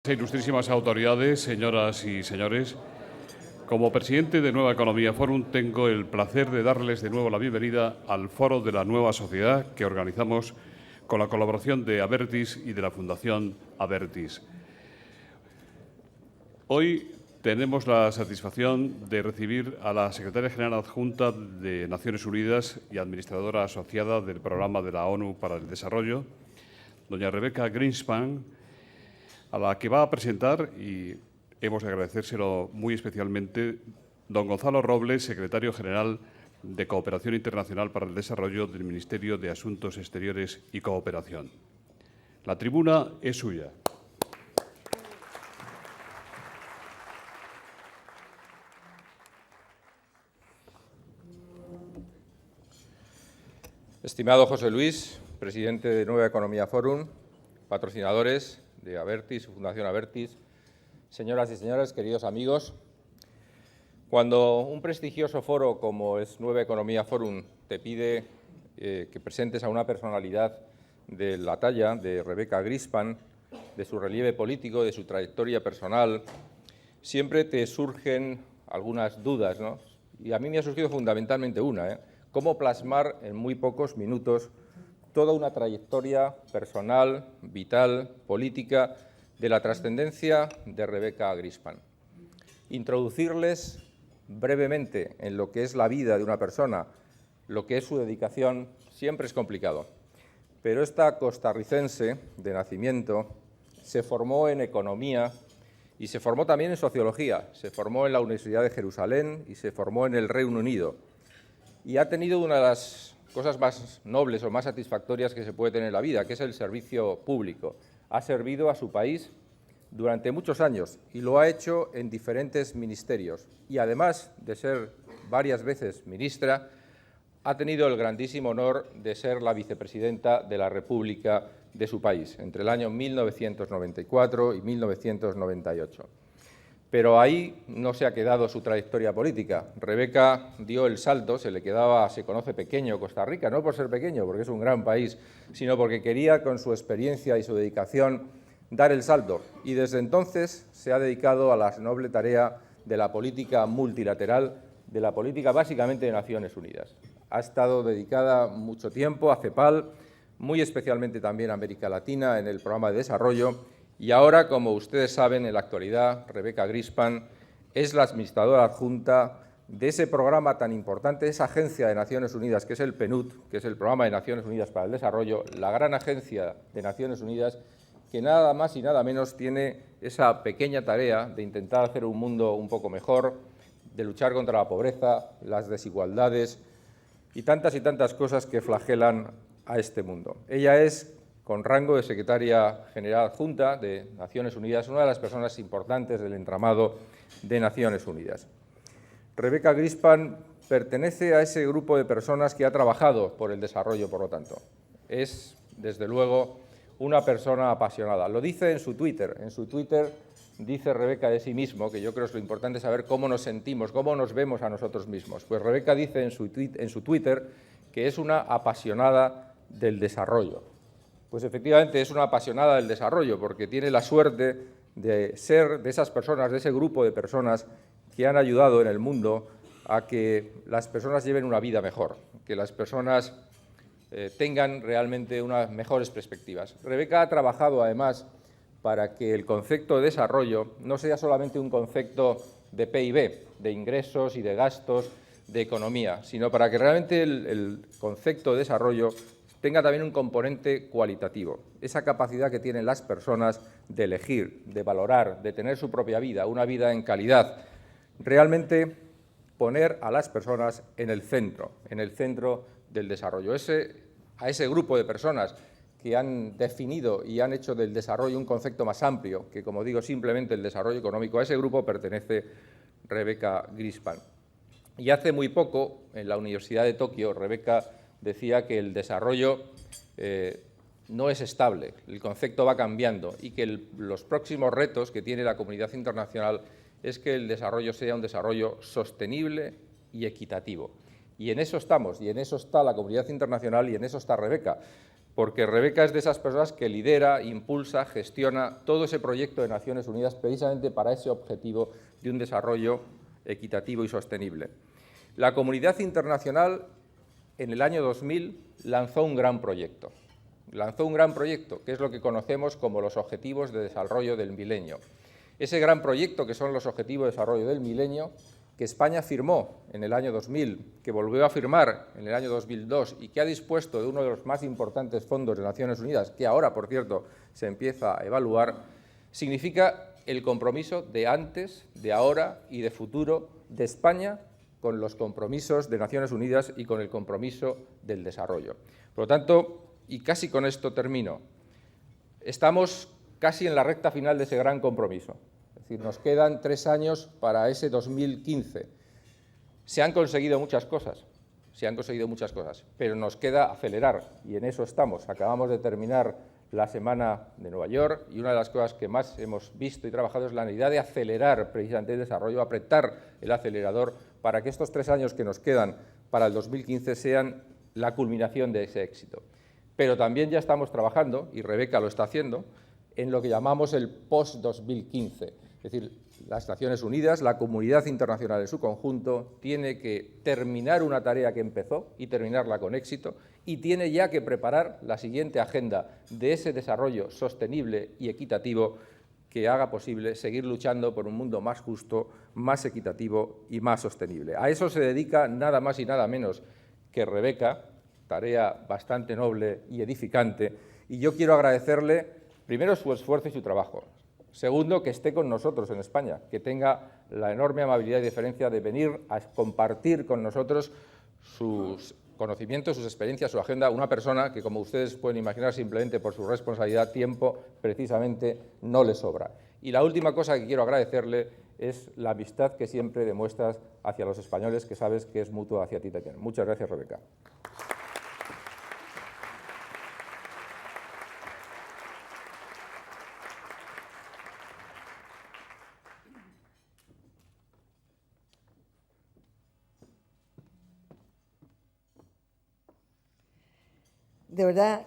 Ilustrísimas autoridades, señoras y señores, como presidente de Nueva Economía Forum tengo el placer de darles de nuevo la bienvenida al Foro de la Nueva Sociedad que organizamos con la colaboración de Abertis y de la Fundación Abertis. Hoy tenemos la satisfacción de recibir a la Secretaria General Adjunta de Naciones Unidas y administradora asociada del Programa de la ONU para el Desarrollo, doña Rebecca Grynspan, a la que va a presentar, y hemos de agradecérselo muy especialmente, don Gonzalo Robles, secretario general de Cooperación Internacional para el Desarrollo del Ministerio de Asuntos Exteriores y Cooperación. La tribuna es suya. Estimado José Luis, presidente de Nueva Economía Forum, patrocinadores de Abertis, Fundación Abertis, señoras y señores, queridos amigos, cuando un prestigioso foro como es Nueva Economía Forum te pide que presentes a una personalidad de la talla de Rebecca Grynspan, de su relieve político, de su trayectoria personal, siempre te surgen algunas dudas, ¿no? Y a mí me ha surgido fundamentalmente una, ¿cómo plasmar en muy pocos minutos toda una trayectoria personal, vital, política, de la trascendencia de Rebecca Grynspan? Introducirles brevemente en lo que es la vida de una persona, lo que es su dedicación, siempre es complicado. Pero esta costarricense de nacimiento se formó en economía y se formó también en sociología, se formó en la Universidad de Jerusalén y se formó en el Reino Unido. Y ha tenido una de las cosas más nobles o más satisfactorias que se puede tener en la vida, que es el servicio público. Ha servido a su país durante muchos años y lo ha hecho en diferentes ministerios. Y además de ser varias veces ministra, ha tenido el grandísimo honor de ser la vicepresidenta de la República de su país, entre el año 1994 y 1998. Pero ahí no se ha quedado su trayectoria política. Rebecca dio el salto, se conoce pequeño Costa Rica, no por ser pequeño, porque es un gran país, sino porque quería, con su experiencia y su dedicación, dar el salto. Y desde entonces se ha dedicado a la noble tarea de la política multilateral, de la política básicamente de Naciones Unidas. Ha estado dedicada mucho tiempo a CEPAL, muy especialmente también a América Latina, en el programa de desarrollo. Y ahora, como ustedes saben, en la actualidad, Rebecca Grynspan es la administradora adjunta de ese programa tan importante, esa agencia de Naciones Unidas, que es el PNUD, que es el Programa de Naciones Unidas para el Desarrollo, la gran agencia de Naciones Unidas, que nada más y nada menos tiene esa pequeña tarea de intentar hacer un mundo un poco mejor, de luchar contra la pobreza, las desigualdades y tantas cosas que flagelan a este mundo. Ella es, con rango de secretaria general adjunta de Naciones Unidas, una de las personas importantes del entramado de Naciones Unidas. Rebecca Grynspan pertenece a ese grupo de personas que ha trabajado por el desarrollo, por lo tanto. Es, desde luego, una persona apasionada. Lo dice en su Twitter. En su Twitter dice Rebecca de sí mismo, que yo creo que lo importante es saber cómo nos sentimos, cómo nos vemos a nosotros mismos. Pues Rebecca dice en su Twitter que es una apasionada del desarrollo. Pues efectivamente es una apasionada del desarrollo porque tiene la suerte de ser de esas personas, de ese grupo de personas que han ayudado en el mundo a que las personas lleven una vida mejor, que las personas tengan realmente unas mejores perspectivas. Rebecca ha trabajado además para que el concepto de desarrollo no sea solamente un concepto de PIB, de ingresos y de gastos, de economía, sino para que realmente el concepto de desarrollo tenga también un componente cualitativo, esa capacidad que tienen las personas de elegir, de valorar, de tener su propia vida, una vida en calidad, realmente poner a las personas en el centro del desarrollo. A ese grupo de personas que han definido y han hecho del desarrollo un concepto más amplio que, como digo, simplemente el desarrollo económico, a ese grupo pertenece Rebecca Grynspan. Y hace muy poco, en la Universidad de Tokio, Rebecca decía que el desarrollo no es estable, el concepto va cambiando y que los próximos retos que tiene la comunidad internacional es que el desarrollo sea un desarrollo sostenible y equitativo. Y en eso estamos, y en eso está la comunidad internacional y en eso está Rebecca. porque Rebeca es de esas personas que lidera, impulsa, gestiona todo ese proyecto de Naciones Unidas precisamente para ese objetivo de un desarrollo equitativo y sostenible. La comunidad internacional en el año 2000 lanzó un gran proyecto. Que es lo que conocemos como los Objetivos de Desarrollo del Milenio. Ese gran proyecto, que son los Objetivos de Desarrollo del Milenio, que España firmó en el año 2000, que volvió a firmar en el año 2002 y que ha dispuesto de uno de los más importantes fondos de Naciones Unidas, que ahora, por cierto, se empieza a evaluar, significa el compromiso de antes, de ahora y de futuro de España con los compromisos de Naciones Unidas y con el compromiso del desarrollo. Por lo tanto, y casi con esto termino, estamos casi en la recta final de ese gran compromiso. Es decir, nos quedan 3 años para ese 2015. Se han conseguido muchas cosas, pero nos queda acelerar y en eso estamos. Acabamos de terminar la Semana de Nueva York y una de las cosas que más hemos visto y trabajado es la necesidad de acelerar precisamente el desarrollo, apretar el acelerador para que estos 3 años que nos quedan para el 2015 sean la culminación de ese éxito. Pero también ya estamos trabajando, y Rebeca lo está haciendo, en lo que llamamos el post-2015. Es decir, las Naciones Unidas, la comunidad internacional en su conjunto, tiene que terminar una tarea que empezó y terminarla con éxito, y tiene ya que preparar la siguiente agenda de ese desarrollo sostenible y equitativo que haga posible seguir luchando por un mundo más justo, más equitativo y más sostenible. A eso se dedica nada más y nada menos que Rebeca, tarea bastante noble y edificante, y yo quiero agradecerle primero su esfuerzo y su trabajo. Segundo, que esté con nosotros en España, que tenga la enorme amabilidad y deferencia de venir a compartir con nosotros sus conocimientos, sus experiencias, su agenda, una persona que, como ustedes pueden imaginar, simplemente por su responsabilidad, tiempo, precisamente no le sobra. Y la última cosa que quiero agradecerle es la amistad que siempre demuestras hacia los españoles, que sabes que es mutua hacia ti también. Muchas gracias, Rebeca. De verdad,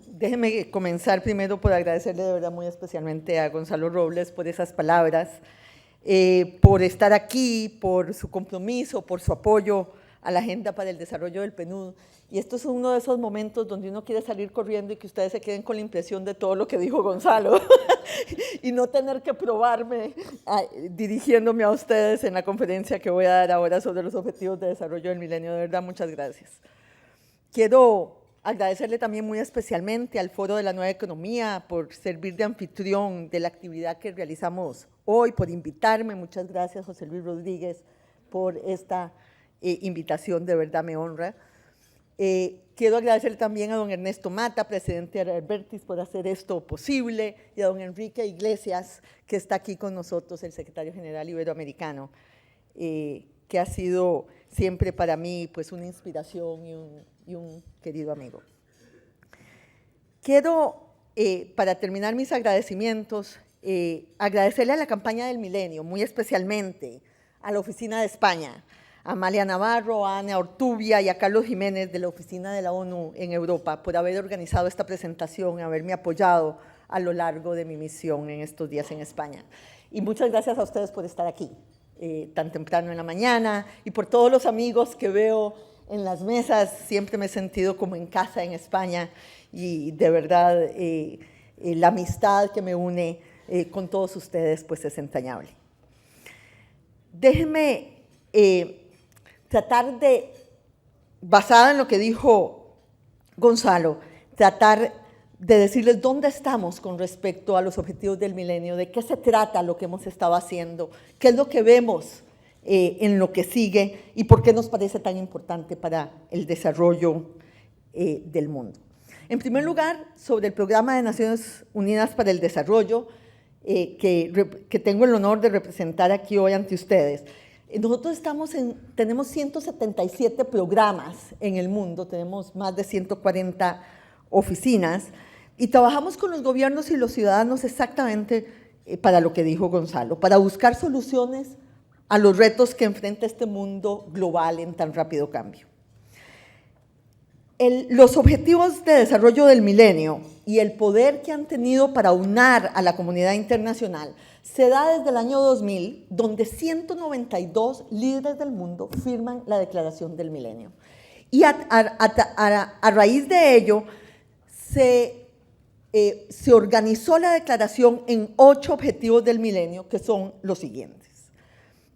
déjeme comenzar primero por agradecerle de verdad muy especialmente a Gonzalo Robles por esas palabras, por estar aquí, por su compromiso, por su apoyo a la Agenda para el Desarrollo del PNUD. Y esto es uno de esos momentos donde uno quiere salir corriendo y que ustedes se queden con la impresión de todo lo que dijo Gonzalo y no tener que probarme dirigiéndome a ustedes en la conferencia que voy a dar ahora sobre los Objetivos de Desarrollo del Milenio. De verdad, muchas gracias. Quiero agradecerle también muy especialmente al Foro de la Nueva Economía por servir de anfitrión de la actividad que realizamos hoy, por invitarme. Muchas gracias, José Luis Rodríguez, por esta invitación, de verdad me honra. Quiero agradecerle también a don Ernesto Mata, presidente de Abertis, por hacer esto posible, y a don Enrique Iglesias, que está aquí con nosotros, el secretario general iberoamericano, que ha sido siempre para mí pues, una inspiración y un querido amigo. Quiero, para terminar mis agradecimientos, agradecerle a la campaña del Milenio, muy especialmente a la Oficina de España, a Amalia Navarro, a Ana Ortubia y a Carlos Jiménez de la Oficina de la ONU en Europa por haber organizado esta presentación, haberme apoyado a lo largo de mi misión en estos días en España. Y muchas gracias a ustedes por estar aquí tan temprano en la mañana y por todos los amigos que veo en las mesas. Siempre me he sentido como en casa en España y de verdad la amistad que me une con todos ustedes pues es entrañable. Déjenme tratar de, basada en lo que dijo Gonzalo, tratar de decirles dónde estamos con respecto a los objetivos del milenio, de qué se trata lo que hemos estado haciendo, qué es lo que vemos en lo que sigue y por qué nos parece tan importante para el desarrollo del mundo. En primer lugar, sobre el Programa de Naciones Unidas para el Desarrollo, que tengo el honor de representar aquí hoy ante ustedes. Nosotros tenemos 177 programas en el mundo, tenemos más de 140 oficinas y trabajamos con los gobiernos y los ciudadanos exactamente para lo que dijo Gonzalo, para buscar soluciones a los retos que enfrenta este mundo global en tan rápido cambio. Los objetivos de desarrollo del milenio y el poder que han tenido para unar a la comunidad internacional se da desde el año 2000, donde 192 líderes del mundo firman la Declaración del Milenio. Y a raíz de ello, se organizó la declaración en 8 objetivos del milenio, que son los siguientes: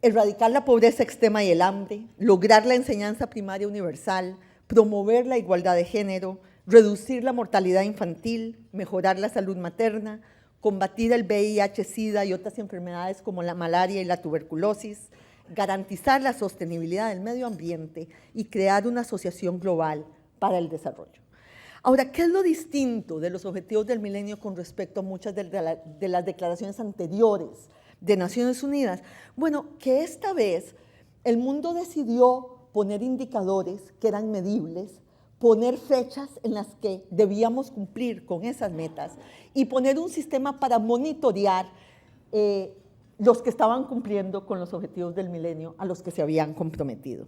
erradicar la pobreza extrema y el hambre, lograr la enseñanza primaria universal, promover la igualdad de género, reducir la mortalidad infantil, mejorar la salud materna, combatir el VIH, SIDA y otras enfermedades como la malaria y la tuberculosis, garantizar la sostenibilidad del medio ambiente y crear una asociación global para el desarrollo. Ahora, ¿qué es lo distinto de los objetivos del milenio con respecto a muchas de las declaraciones anteriores de Naciones Unidas? Bueno, que esta vez el mundo decidió poner indicadores que eran medibles, poner fechas en las que debíamos cumplir con esas metas y poner un sistema para monitorear los que estaban cumpliendo con los objetivos del milenio a los que se habían comprometido.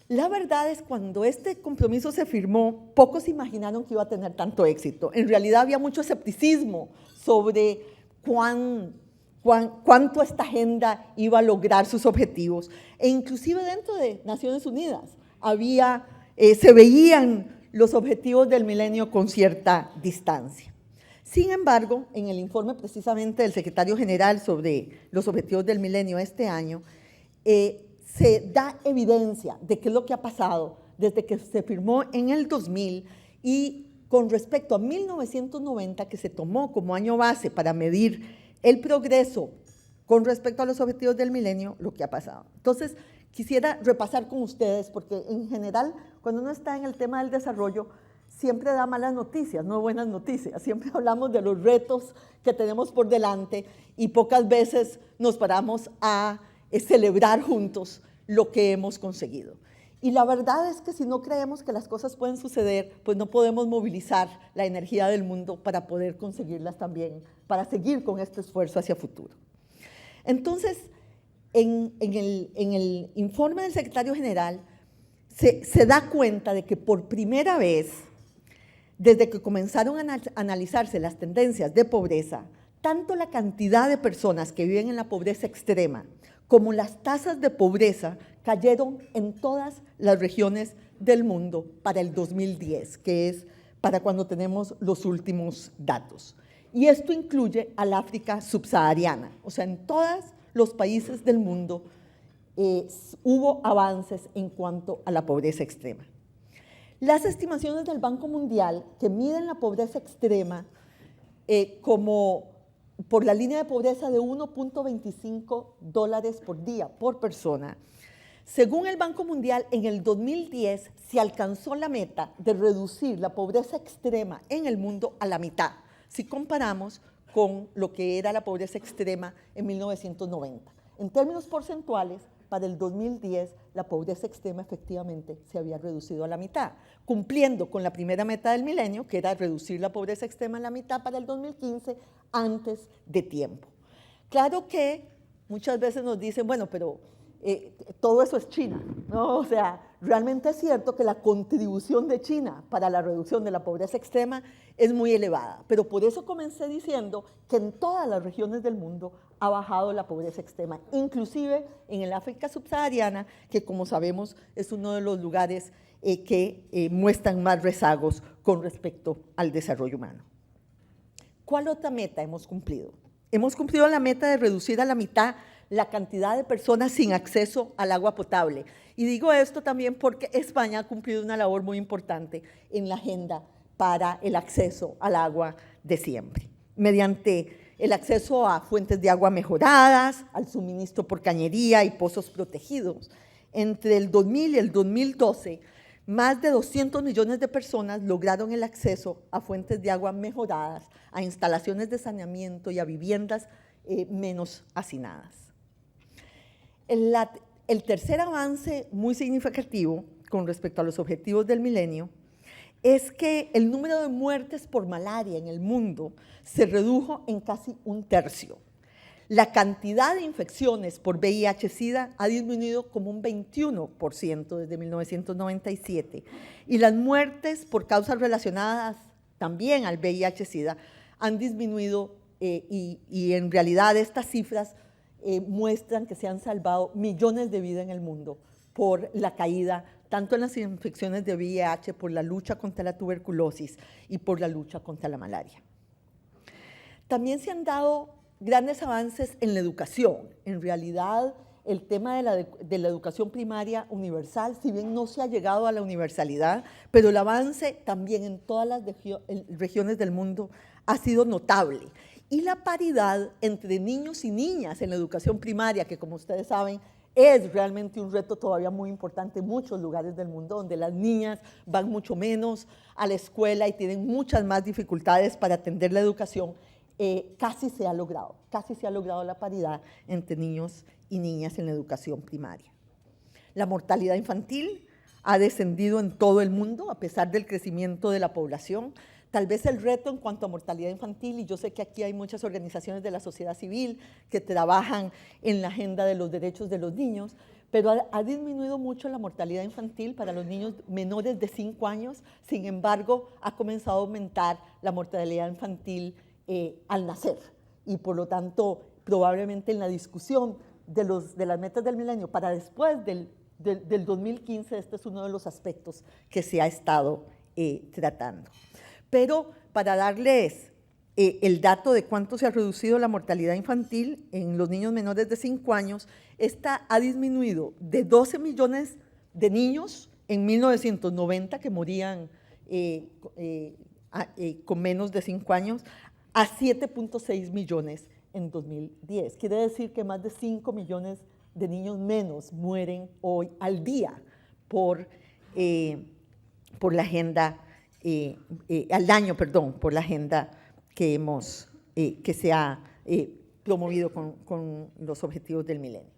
La verdad es que cuando este compromiso se firmó, pocos imaginaron que iba a tener tanto éxito. En realidad había mucho escepticismo sobre cuánto esta agenda iba a lograr sus objetivos. E inclusive dentro de Naciones Unidas se veían los objetivos del milenio con cierta distancia. Sin embargo, en el informe precisamente del secretario general sobre los objetivos del milenio este año, se da evidencia de qué es lo que ha pasado desde que se firmó en el 2000 y con respecto a 1990, que se tomó como año base para medir el progreso con respecto a los objetivos del milenio, lo que ha pasado. Entonces, quisiera repasar con ustedes, porque en general, cuando uno está en el tema del desarrollo, siempre da malas noticias, no buenas noticias. Siempre hablamos de los retos que tenemos por delante y pocas veces nos paramos a celebrar juntos lo que hemos conseguido. Y la verdad es que si no creemos que las cosas pueden suceder, pues no podemos movilizar la energía del mundo para poder conseguirlas también, para seguir con este esfuerzo hacia futuro. Entonces, en el informe del secretario general se da cuenta de que por primera vez, desde que comenzaron a analizarse las tendencias de pobreza, tanto la cantidad de personas que viven en la pobreza extrema como las tasas de pobreza cayeron en todas las regiones del mundo para el 2010, que es para cuando tenemos los últimos datos. Y esto incluye al África subsahariana, o sea, en todos los países del mundo hubo avances en cuanto a la pobreza extrema. Las estimaciones del Banco Mundial, que miden la pobreza extrema como por la línea de pobreza de $1.25 por día por persona, según el Banco Mundial, en el 2010 se alcanzó la meta de reducir la pobreza extrema en el mundo a la mitad, si comparamos con lo que era la pobreza extrema en 1990. En términos porcentuales, para el 2010, la pobreza extrema efectivamente se había reducido a la mitad, cumpliendo con la primera meta del milenio, que era reducir la pobreza extrema a la mitad para el 2015, antes de tiempo. Claro que muchas veces nos dicen, bueno, pero todo eso es China, ¿no? O sea, realmente es cierto que la contribución de China para la reducción de la pobreza extrema es muy elevada, pero por eso comencé diciendo que en todas las regiones del mundo ha bajado la pobreza extrema, inclusive en el África subsahariana, que como sabemos es uno de los lugares que muestran más rezagos con respecto al desarrollo humano. ¿Cuál otra meta hemos cumplido? Hemos cumplido la meta de reducir a la mitad la cantidad de personas sin acceso al agua potable. Y digo esto también porque España ha cumplido una labor muy importante en la agenda para el acceso al agua de siempre, mediante el acceso a fuentes de agua mejoradas, al suministro por cañería y pozos protegidos. Entre el 2000 y el 2012, más de 200 millones de personas lograron el acceso a fuentes de agua mejoradas, a instalaciones de saneamiento y a viviendas menos hacinadas. El tercer avance muy significativo con respecto a los objetivos del milenio es que el número de muertes por malaria en el mundo se redujo en casi un tercio. La cantidad de infecciones por VIH-Sida ha disminuido como un 21% desde 1997 y las muertes por causas relacionadas también al VIH-Sida han disminuido y en realidad estas cifras muestran que se han salvado millones de vidas en el mundo por la caída tanto en las infecciones de VIH, por la lucha contra la tuberculosis y por la lucha contra la malaria. También se han dado grandes avances en la educación. En realidad, el tema de la educación primaria universal, si bien no se ha llegado a la universalidad, pero el avance también en todas las regiones del mundo ha sido notable. Y la paridad entre niños y niñas en la educación primaria, que como ustedes saben, es realmente un reto todavía muy importante en muchos lugares del mundo, donde las niñas van mucho menos a la escuela y tienen muchas más dificultades para atender la educación, casi se ha logrado la paridad entre niños y niñas en la educación primaria. La mortalidad infantil ha descendido en todo el mundo a pesar del crecimiento de la población. Tal vez el reto en cuanto a mortalidad infantil, y yo sé que aquí hay muchas organizaciones de la sociedad civil que trabajan en la agenda de los derechos de los niños, pero ha disminuido mucho la mortalidad infantil para los niños menores de 5 años. Sin embargo, ha comenzado a aumentar la mortalidad infantil al nacer, y por lo tanto probablemente en la discusión de las metas del milenio para después del 2015 este es uno de los aspectos que se ha estado tratando. Pero para darles el dato de cuánto se ha reducido la mortalidad infantil en los niños menores de 5 años, esta ha disminuido de 12 millones de niños en 1990 que morían con menos de 5 años a 7.6 millones en 2010. Quiere decir que más de 5 millones de niños menos mueren hoy al día por la agenda, por la agenda que se ha promovido con los objetivos del milenio.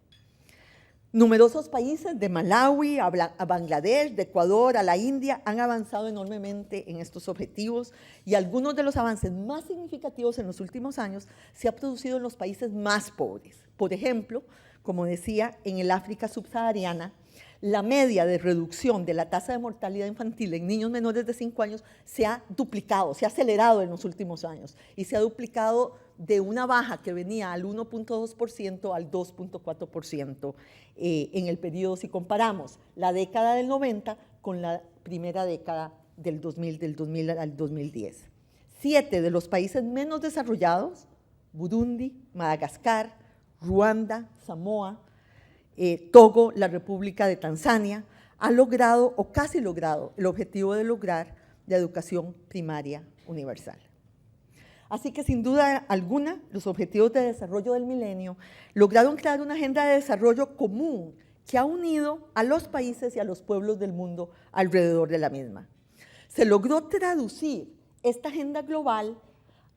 Numerosos países, de Malawi a Bangladesh, de Ecuador a la India, han avanzado enormemente en estos objetivos y algunos de los avances más significativos en los últimos años se han producido en los países más pobres. Por ejemplo, como decía, en el África subsahariana, la media de reducción de la tasa de mortalidad infantil en niños menores de 5 años se ha duplicado, se ha acelerado en los últimos años y se ha duplicado de una baja que venía al 1.2% al 2.4% en el periodo, si comparamos la década del 90 con la primera década del 2000 al 2010. 7 de los países menos desarrollados, Burundi, Madagascar, Ruanda, Samoa, Togo, la República de Tanzania, ha logrado o casi logrado el objetivo de lograr la educación primaria universal. Así que sin duda alguna, los objetivos de desarrollo del milenio lograron crear una agenda de desarrollo común que ha unido a los países y a los pueblos del mundo alrededor de la misma. Se logró traducir esta agenda global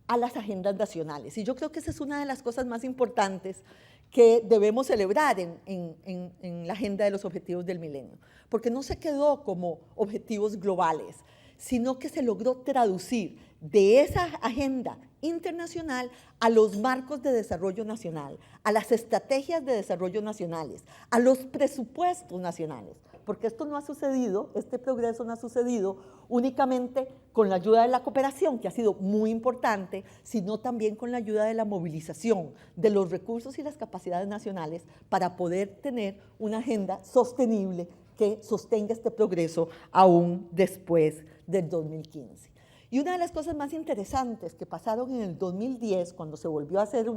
a las agendas nacionales y yo creo que esa es una de las cosas más importantes que debemos celebrar en la agenda de los objetivos del milenio, porque no se quedó como objetivos globales, sino que se logró traducir de esa agenda internacional a los marcos de desarrollo nacional, a las estrategias de desarrollo nacionales, a los presupuestos nacionales, porque esto no ha sucedido, este progreso no ha sucedido únicamente con la ayuda de la cooperación, que ha sido muy importante, sino también con la ayuda de la movilización de los recursos y las capacidades nacionales para poder tener una agenda sostenible que sostenga este progreso aún después del 2015. Y una de las cosas más interesantes que pasaron en el 2010, cuando se volvió a hacer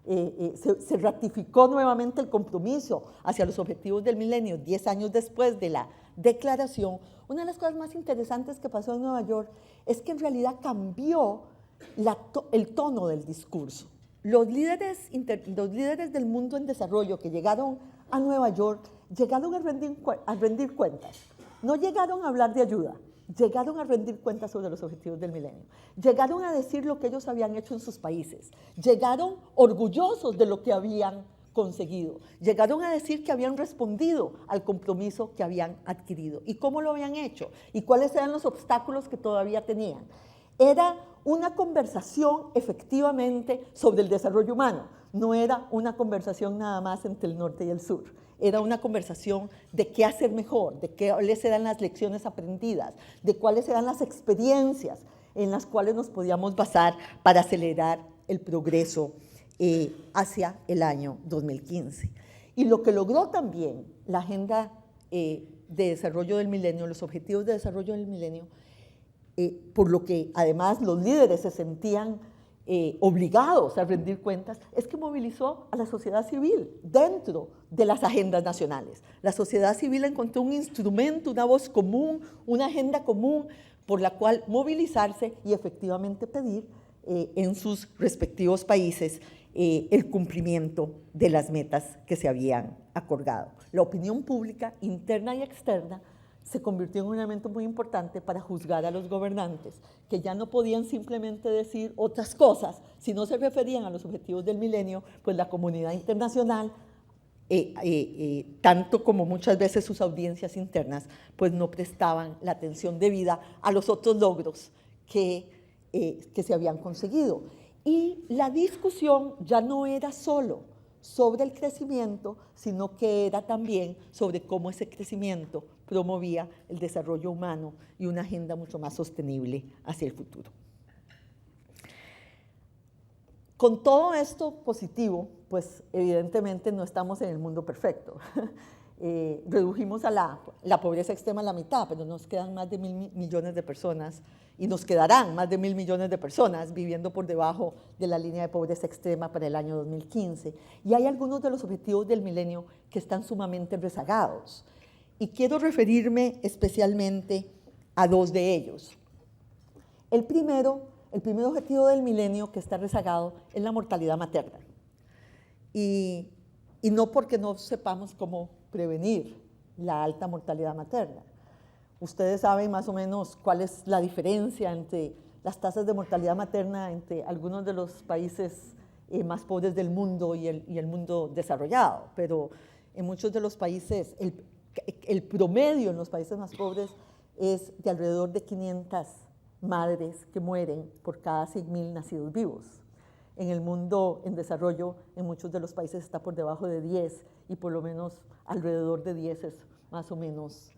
se ratificó nuevamente el compromiso hacia los objetivos del milenio 10 años después de la declaración, una de las cosas más interesantes que pasó en Nueva York es que en realidad cambió el tono del discurso. Los líderes del mundo en desarrollo que llegaron a Nueva York llegaron a rendir cuentas, no llegaron a hablar de ayuda, llegaron a rendir cuentas sobre los objetivos del milenio, llegaron a decir lo que ellos habían hecho en sus países, llegaron orgullosos de lo que habían conseguido, llegaron a decir que habían respondido al compromiso que habían adquirido y cómo lo habían hecho y cuáles eran los obstáculos que todavía tenían. Era una conversación efectivamente sobre el desarrollo humano, no era una conversación nada más entre el norte y el sur. Era una conversación de qué hacer mejor, de cuáles eran las lecciones aprendidas, de cuáles eran las experiencias en las cuales nos podíamos basar para acelerar el progreso hacia el año 2015. Y lo que logró también la Agenda de Desarrollo del Milenio, los Objetivos de Desarrollo del Milenio, por lo que además los líderes se sentían obligados a rendir cuentas, es que movilizó a la sociedad civil dentro de las agendas nacionales. La sociedad civil encontró un instrumento, una voz común, una agenda común por la cual movilizarse y efectivamente pedir en sus respectivos países el cumplimiento de las metas que se habían acordado. La opinión pública interna y externa se convirtió en un elemento muy importante para juzgar a los gobernantes, que ya no podían simplemente decir otras cosas, si no se referían a los objetivos del milenio, pues la comunidad internacional, tanto como muchas veces sus audiencias internas, pues no prestaban la atención debida a los otros logros que se habían conseguido. Y la discusión ya no era solo sobre el crecimiento, sino que era también sobre cómo ese crecimiento promovía el desarrollo humano y una agenda mucho más sostenible hacia el futuro. Con todo esto positivo, pues evidentemente no estamos en el mundo perfecto. Redujimos a la pobreza extrema a la mitad, pero nos quedan más de 1.000 millones de personas y nos quedarán más de 1.000 millones de personas viviendo por debajo de la línea de pobreza extrema para el año 2015. Y hay algunos de los objetivos del milenio que están sumamente rezagados. Y quiero referirme especialmente a dos de ellos. El primer objetivo del milenio que está rezagado es la mortalidad materna. Y no porque no sepamos cómo prevenir la alta mortalidad materna. Ustedes saben más o menos cuál es la diferencia entre las tasas de mortalidad materna entre algunos de los países más pobres del mundo y el mundo desarrollado, pero en muchos de los países, el promedio en los países más pobres es de alrededor de 500 madres que mueren por cada 100.000 nacidos vivos. En el mundo en desarrollo, en muchos de los países está por debajo de 10 y por lo menos alrededor de 10 es más o menos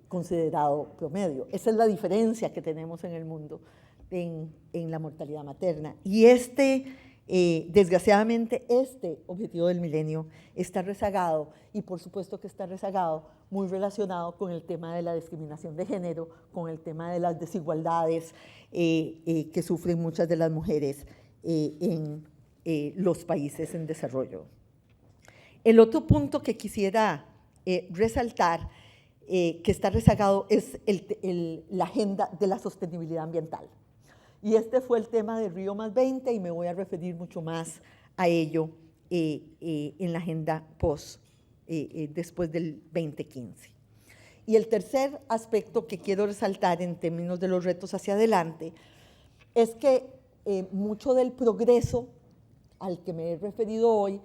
considerado promedio. Esa es la diferencia que tenemos en el mundo en la mortalidad materna. Y desgraciadamente, este objetivo del milenio está rezagado y por supuesto que está rezagado muy relacionado con el tema de la discriminación de género, con el tema de las desigualdades que sufren muchas de las mujeres en los países en desarrollo. El otro punto que quisiera resaltar que está rezagado es la agenda de la sostenibilidad ambiental. Y este fue el tema de Río +20 y me voy a referir mucho más a ello en la agenda después del 2015. Y el tercer aspecto que quiero resaltar en términos de los retos hacia adelante es que mucho del progreso al que me he referido hoy,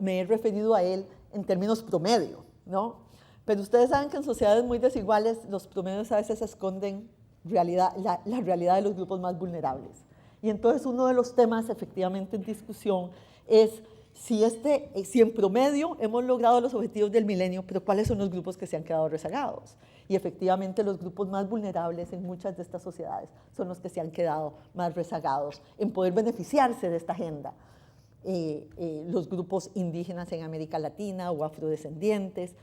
me he referido a él en términos promedio, ¿no? Pero ustedes saben que en sociedades muy desiguales los promedios a veces esconden la realidad de los grupos más vulnerables. Y entonces uno de los temas efectivamente en discusión es si en promedio hemos logrado los objetivos del milenio, pero ¿cuáles son los grupos que se han quedado rezagados? Y efectivamente los grupos más vulnerables en muchas de estas sociedades son los que se han quedado más rezagados en poder beneficiarse de esta agenda. Los grupos indígenas en América Latina o afrodescendientes,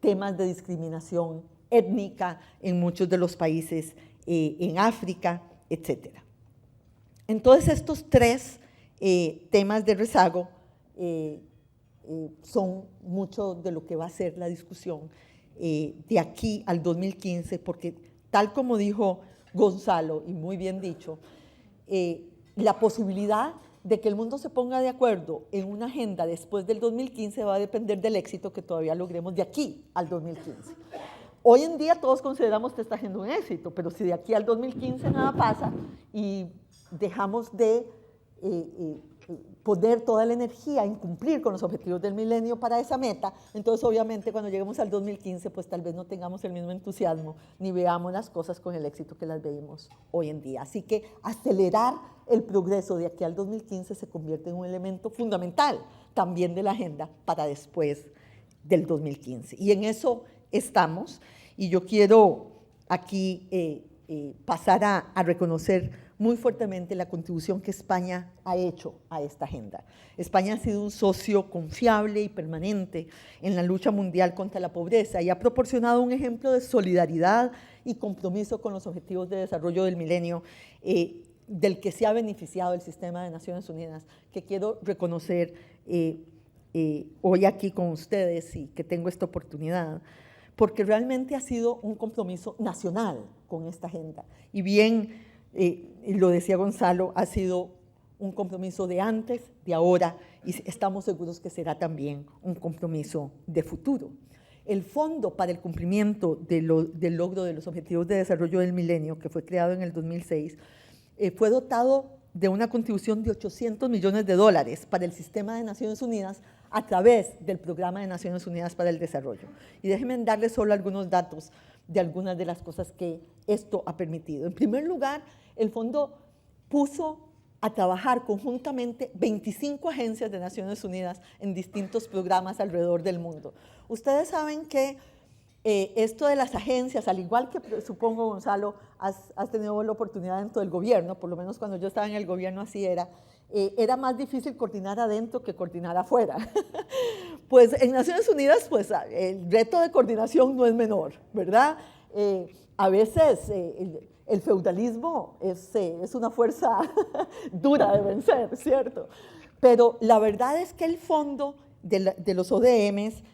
temas de discriminación étnica en muchos de los países en África, etc. Entonces, estos tres temas de rezago son mucho de lo que va a ser la discusión de aquí al 2015, porque tal como dijo Gonzalo, y muy bien dicho, la posibilidad de que el mundo se ponga de acuerdo en una agenda después del 2015 va a depender del éxito que todavía logremos de aquí al 2015. Hoy en día todos consideramos que esta agenda un éxito, pero si de aquí al 2015 nada pasa y dejamos de poner toda la energía en cumplir con los objetivos del milenio para esa meta, entonces obviamente cuando lleguemos al 2015 pues tal vez no tengamos el mismo entusiasmo ni veamos las cosas con el éxito que las veíamos hoy en día. Así que acelerar el progreso de aquí al 2015 se convierte en un elemento fundamental también de la agenda para después del 2015. Y en eso estamos, y yo quiero aquí pasar a reconocer muy fuertemente la contribución que España ha hecho a esta agenda. España ha sido un socio confiable y permanente en la lucha mundial contra la pobreza y ha proporcionado un ejemplo de solidaridad y compromiso con los objetivos de desarrollo del milenio, del que se ha beneficiado el sistema de Naciones Unidas, que quiero reconocer hoy aquí con ustedes y que tengo esta oportunidad, porque realmente ha sido un compromiso nacional con esta agenda. Y bien, lo decía Gonzalo, ha sido un compromiso de antes, de ahora, y estamos seguros que será también un compromiso de futuro. El Fondo para el Cumplimiento del Logro de los Objetivos de Desarrollo del Milenio, que fue creado en el 2006, fue dotado de una contribución de $800 millones para el sistema de Naciones Unidas a través del Programa de Naciones Unidas para el Desarrollo. Y déjenme darles solo algunos datos de algunas de las cosas que esto ha permitido. En primer lugar, el fondo puso a trabajar conjuntamente 25 agencias de Naciones Unidas en distintos programas alrededor del mundo. Ustedes saben que esto de las agencias, al igual que supongo, Gonzalo, has tenido la oportunidad dentro del gobierno, por lo menos cuando yo estaba en el gobierno así era más difícil coordinar adentro que coordinar afuera. Pues en Naciones Unidas, pues el reto de coordinación no es menor, ¿verdad? A veces el feudalismo es una fuerza dura de vencer, ¿cierto? Pero la verdad es que el fondo de los ODMs,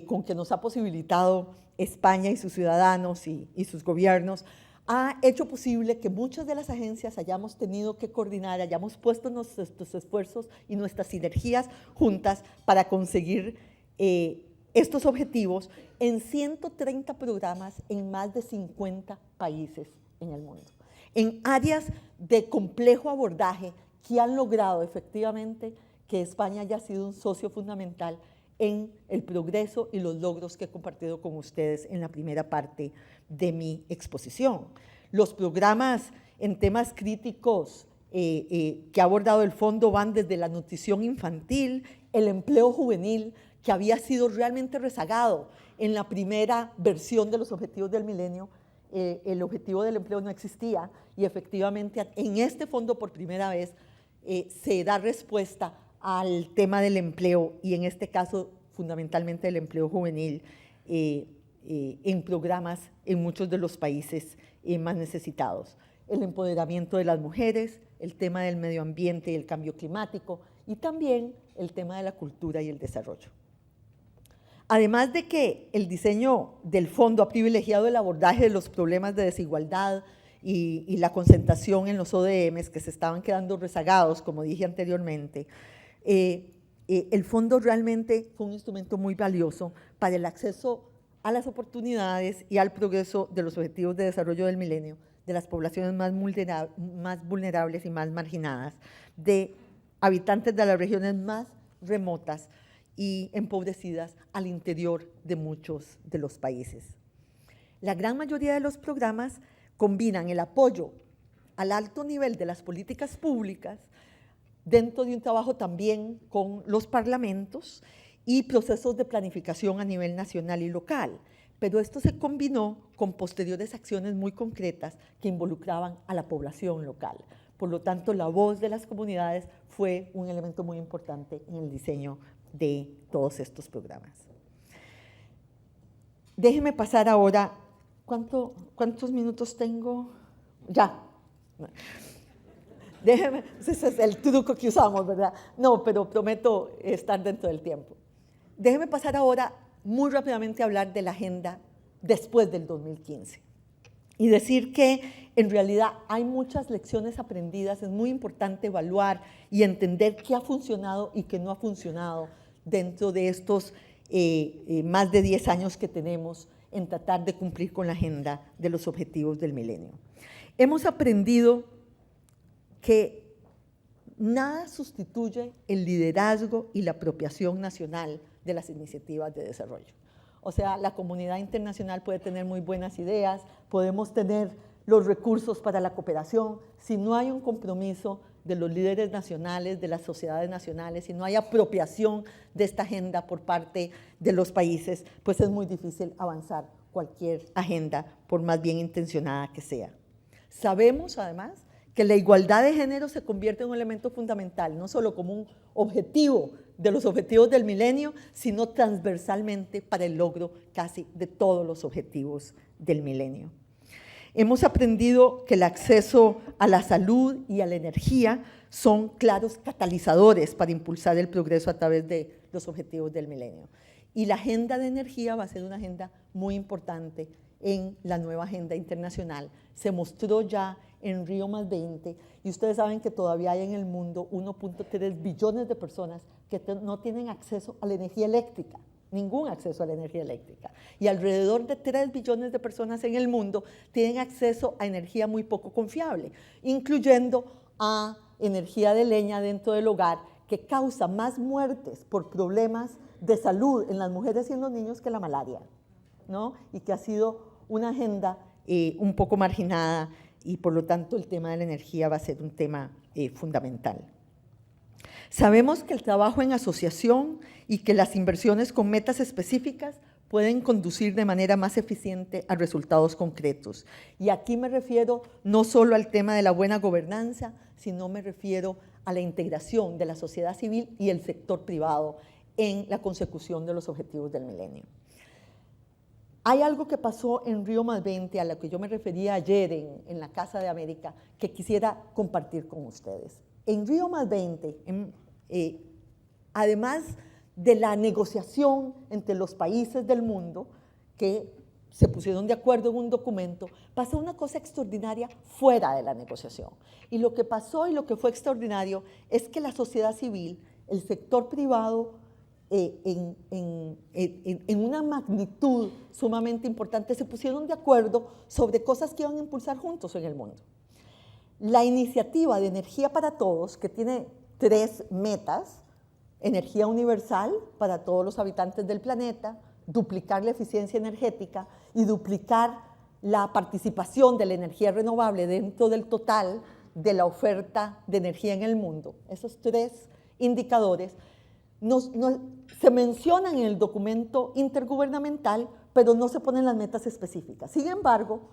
con que nos ha posibilitado España y sus ciudadanos y sus gobiernos, ha hecho posible que muchas de las agencias hayamos tenido que coordinar, hayamos puesto nuestros esfuerzos y nuestras sinergias juntas para conseguir estos objetivos en 130 programas en más de 50 países en el mundo, en áreas de complejo abordaje que han logrado efectivamente que España haya sido un socio fundamental en el progreso y los logros que he compartido con ustedes en la primera parte de mi exposición. Los programas en temas críticos que ha abordado el fondo van desde la nutrición infantil, el empleo juvenil, que había sido realmente rezagado en la primera versión de los objetivos del milenio. El objetivo del empleo no existía y efectivamente en este fondo por primera vez se da respuesta al tema del empleo y en este caso fundamentalmente el empleo juvenil en programas en muchos de los países más necesitados. El empoderamiento de las mujeres, el tema del medio ambiente y el cambio climático y también el tema de la cultura y el desarrollo. Además de que el diseño del fondo ha privilegiado el abordaje de los problemas de desigualdad y la concentración en los ODMs que se estaban quedando rezagados, como dije anteriormente, el fondo realmente fue un instrumento muy valioso para el acceso a las oportunidades y al progreso de los objetivos de desarrollo del milenio, de las poblaciones más vulnerables y más marginadas, de habitantes de las regiones más remotas y empobrecidas al interior de muchos de los países. La gran mayoría de los programas combinan el apoyo al alto nivel de las políticas públicas dentro de un trabajo también con los parlamentos y procesos de planificación a nivel nacional y local, pero esto se combinó con posteriores acciones muy concretas que involucraban a la población local. Por lo tanto, la voz de las comunidades fue un elemento muy importante en el diseño de todos estos programas. Déjeme pasar ahora, ¿cuántos minutos tengo? Ya. Déjeme, ese es el truco que usamos, ¿verdad? No, pero prometo estar dentro del tiempo. Déjeme pasar ahora muy rápidamente a hablar de la agenda después del 2015 y decir que en realidad hay muchas lecciones aprendidas, es muy importante evaluar y entender qué ha funcionado y qué no ha funcionado dentro de estos más de 10 años que tenemos en tratar de cumplir con la agenda de los objetivos del milenio. Hemos aprendido que nada sustituye el liderazgo y la apropiación nacional de las iniciativas de desarrollo. O sea, la comunidad internacional puede tener muy buenas ideas, podemos tener los recursos para la cooperación, si no hay un compromiso de los líderes nacionales, de las sociedades nacionales, si no hay apropiación de esta agenda por parte de los países, pues es muy difícil avanzar cualquier agenda, por más bien intencionada que sea. Sabemos, además, que la igualdad de género se convierte en un elemento fundamental, no solo como un objetivo de los objetivos del milenio, sino transversalmente para el logro casi de todos los objetivos del milenio. Hemos aprendido que el acceso a la salud y a la energía son claros catalizadores para impulsar el progreso a través de los objetivos del milenio. Y la agenda de energía va a ser una agenda muy importante en la nueva agenda internacional. Se mostró ya en Río +20 y ustedes saben que todavía hay en el mundo 1.3 billones de personas que no tienen acceso a la energía eléctrica, ningún acceso a la energía eléctrica. Y alrededor de 3 billones de personas en el mundo tienen acceso a energía muy poco confiable, incluyendo a energía de leña dentro del hogar, que causa más muertes por problemas de salud en las mujeres y en los niños que la malaria, ¿no? Y que ha sido una agenda un poco marginada y por lo tanto el tema de la energía va a ser un tema fundamental. Sabemos que el trabajo en asociación y que las inversiones con metas específicas pueden conducir de manera más eficiente a resultados concretos. Y aquí me refiero no solo al tema de la buena gobernanza, sino me refiero a la integración de la sociedad civil y el sector privado en la consecución de los objetivos del milenio. Hay algo que pasó en Río +20, a lo que yo me refería ayer en la Casa de América, que quisiera compartir con ustedes. En Río +20, además de la negociación entre los países del mundo, que se pusieron de acuerdo en un documento, pasó una cosa extraordinaria fuera de la negociación. Y lo que pasó y lo que fue extraordinario es que la sociedad civil, el sector privado, en una magnitud sumamente importante, se pusieron de acuerdo sobre cosas que iban a impulsar juntos en el mundo. La iniciativa de Energía para Todos, que tiene 3 metas: energía universal para todos los habitantes del planeta, duplicar la eficiencia energética y duplicar la participación de la energía renovable dentro del total de la oferta de energía en el mundo. Esos 3 indicadores se mencionan en el documento intergubernamental, pero no se ponen las metas específicas. Sin embargo,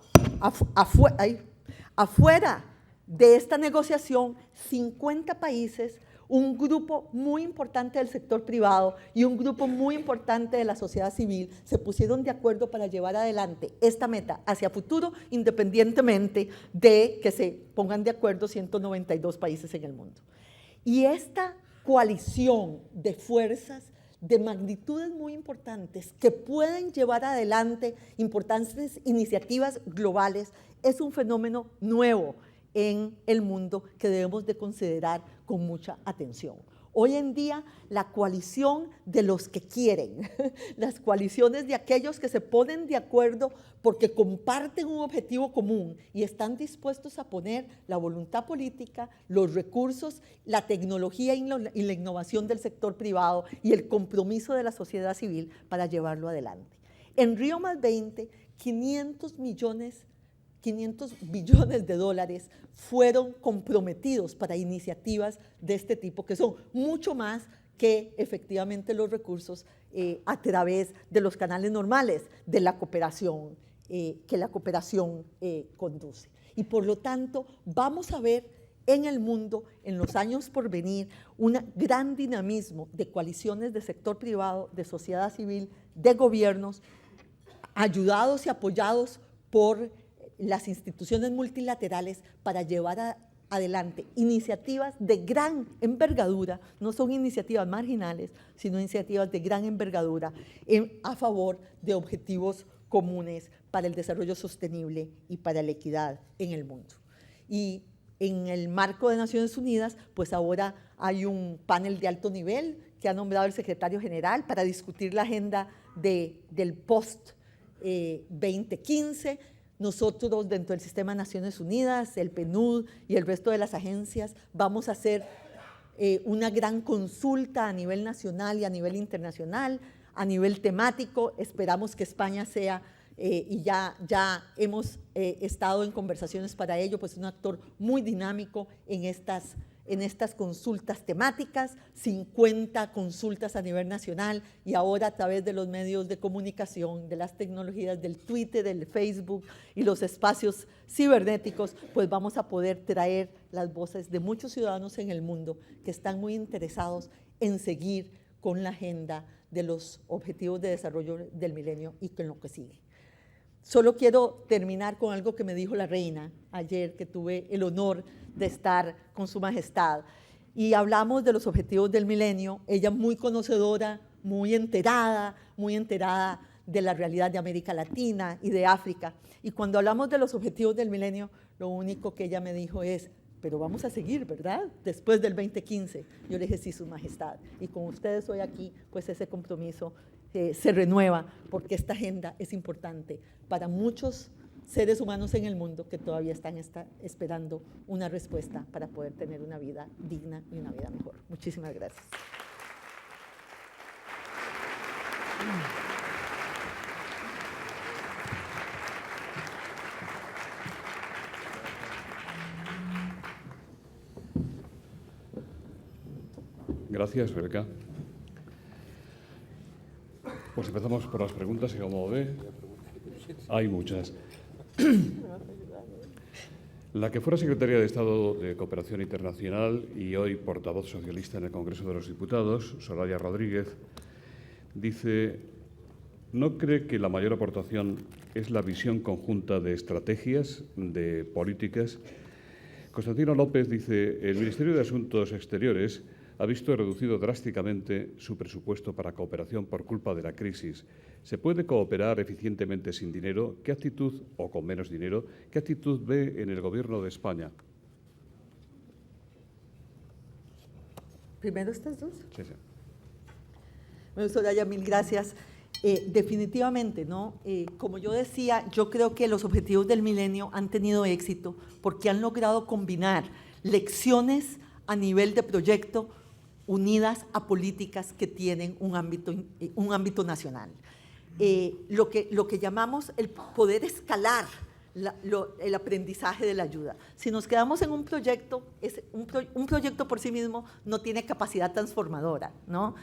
afuera de esta negociación, 50 países, un grupo muy importante del sector privado y un grupo muy importante de la sociedad civil se pusieron de acuerdo para llevar adelante esta meta hacia futuro, independientemente de que se pongan de acuerdo 192 países en el mundo. Y esta coalición de fuerzas de magnitudes muy importantes que pueden llevar adelante importantes iniciativas globales es un fenómeno nuevo en el mundo que debemos de considerar con mucha atención. Hoy en día, la coalición de los que quieren, las coaliciones de aquellos que se ponen de acuerdo porque comparten un objetivo común y están dispuestos a poner la voluntad política, los recursos, la tecnología y la innovación del sector privado y el compromiso de la sociedad civil para llevarlo adelante. En Río +20, 500 billones de dólares fueron comprometidos para iniciativas de este tipo, que son mucho más que efectivamente los recursos a través de los canales normales de la cooperación, que la cooperación conduce. Y por lo tanto, vamos a ver en el mundo, en los años por venir, un gran dinamismo de coaliciones de sector privado, de sociedad civil, de gobiernos, ayudados y apoyados por las instituciones multilaterales para llevar adelante iniciativas de gran envergadura, no son iniciativas marginales, sino iniciativas de gran envergadura a favor de objetivos comunes para el desarrollo sostenible y para la equidad en el mundo. Y en el marco de Naciones Unidas, pues ahora hay un panel de alto nivel que ha nombrado el secretario general para discutir la agenda del post-2015. Nosotros, dentro del sistema de Naciones Unidas, el PNUD y el resto de las agencias, vamos a hacer una gran consulta a nivel nacional y a nivel internacional, a nivel temático. Esperamos que España sea, y ya hemos estado en conversaciones para ello, pues un actor muy dinámico en estas en estas consultas temáticas, 50 consultas a nivel nacional, y ahora a través de los medios de comunicación, de las tecnologías del Twitter, del Facebook y los espacios cibernéticos, pues vamos a poder traer las voces de muchos ciudadanos en el mundo que están muy interesados en seguir con la agenda de los Objetivos de Desarrollo del Milenio y con lo que sigue. Solo quiero terminar con algo que me dijo la reina ayer, que tuve el honor de estar con su majestad. Y hablamos de los Objetivos del Milenio, ella muy conocedora, muy enterada de la realidad de América Latina y de África. Y cuando hablamos de los Objetivos del Milenio, lo único que ella me dijo es, pero vamos a seguir, ¿verdad? Después del 2015. Yo le dije, sí, su majestad. Y con ustedes hoy aquí, pues ese compromiso se renueva, porque esta agenda es importante para muchos seres humanos en el mundo que todavía están esperando una respuesta para poder tener una vida digna y una vida mejor. Muchísimas gracias. Gracias, Rebeca. Pues empezamos por las preguntas, y como ve, hay muchas. La que fuera secretaria de Estado de Cooperación Internacional y hoy portavoz socialista en el Congreso de los Diputados, Soraya Rodríguez, dice: ¿no cree que la mayor aportación es la visión conjunta de estrategias, de políticas? Constantino López dice: el Ministerio de Asuntos Exteriores ha visto reducido drásticamente su presupuesto para cooperación por culpa de la crisis. ¿Se puede cooperar eficientemente sin dinero? ¿Qué actitud, o con menos dinero, qué actitud ve en el Gobierno de España? ¿Primero estas dos? Sí, sí. Bueno, Soraya, mil gracias. Definitivamente, ¿no? Como yo decía, yo creo que los Objetivos del Milenio han tenido éxito porque han logrado combinar lecciones a nivel de proyecto unidas a políticas que tienen un ámbito nacional. Lo que llamamos el poder escalar el aprendizaje de la ayuda. Si nos quedamos en un proyecto, un proyecto por sí mismo no tiene capacidad transformadora, ¿no?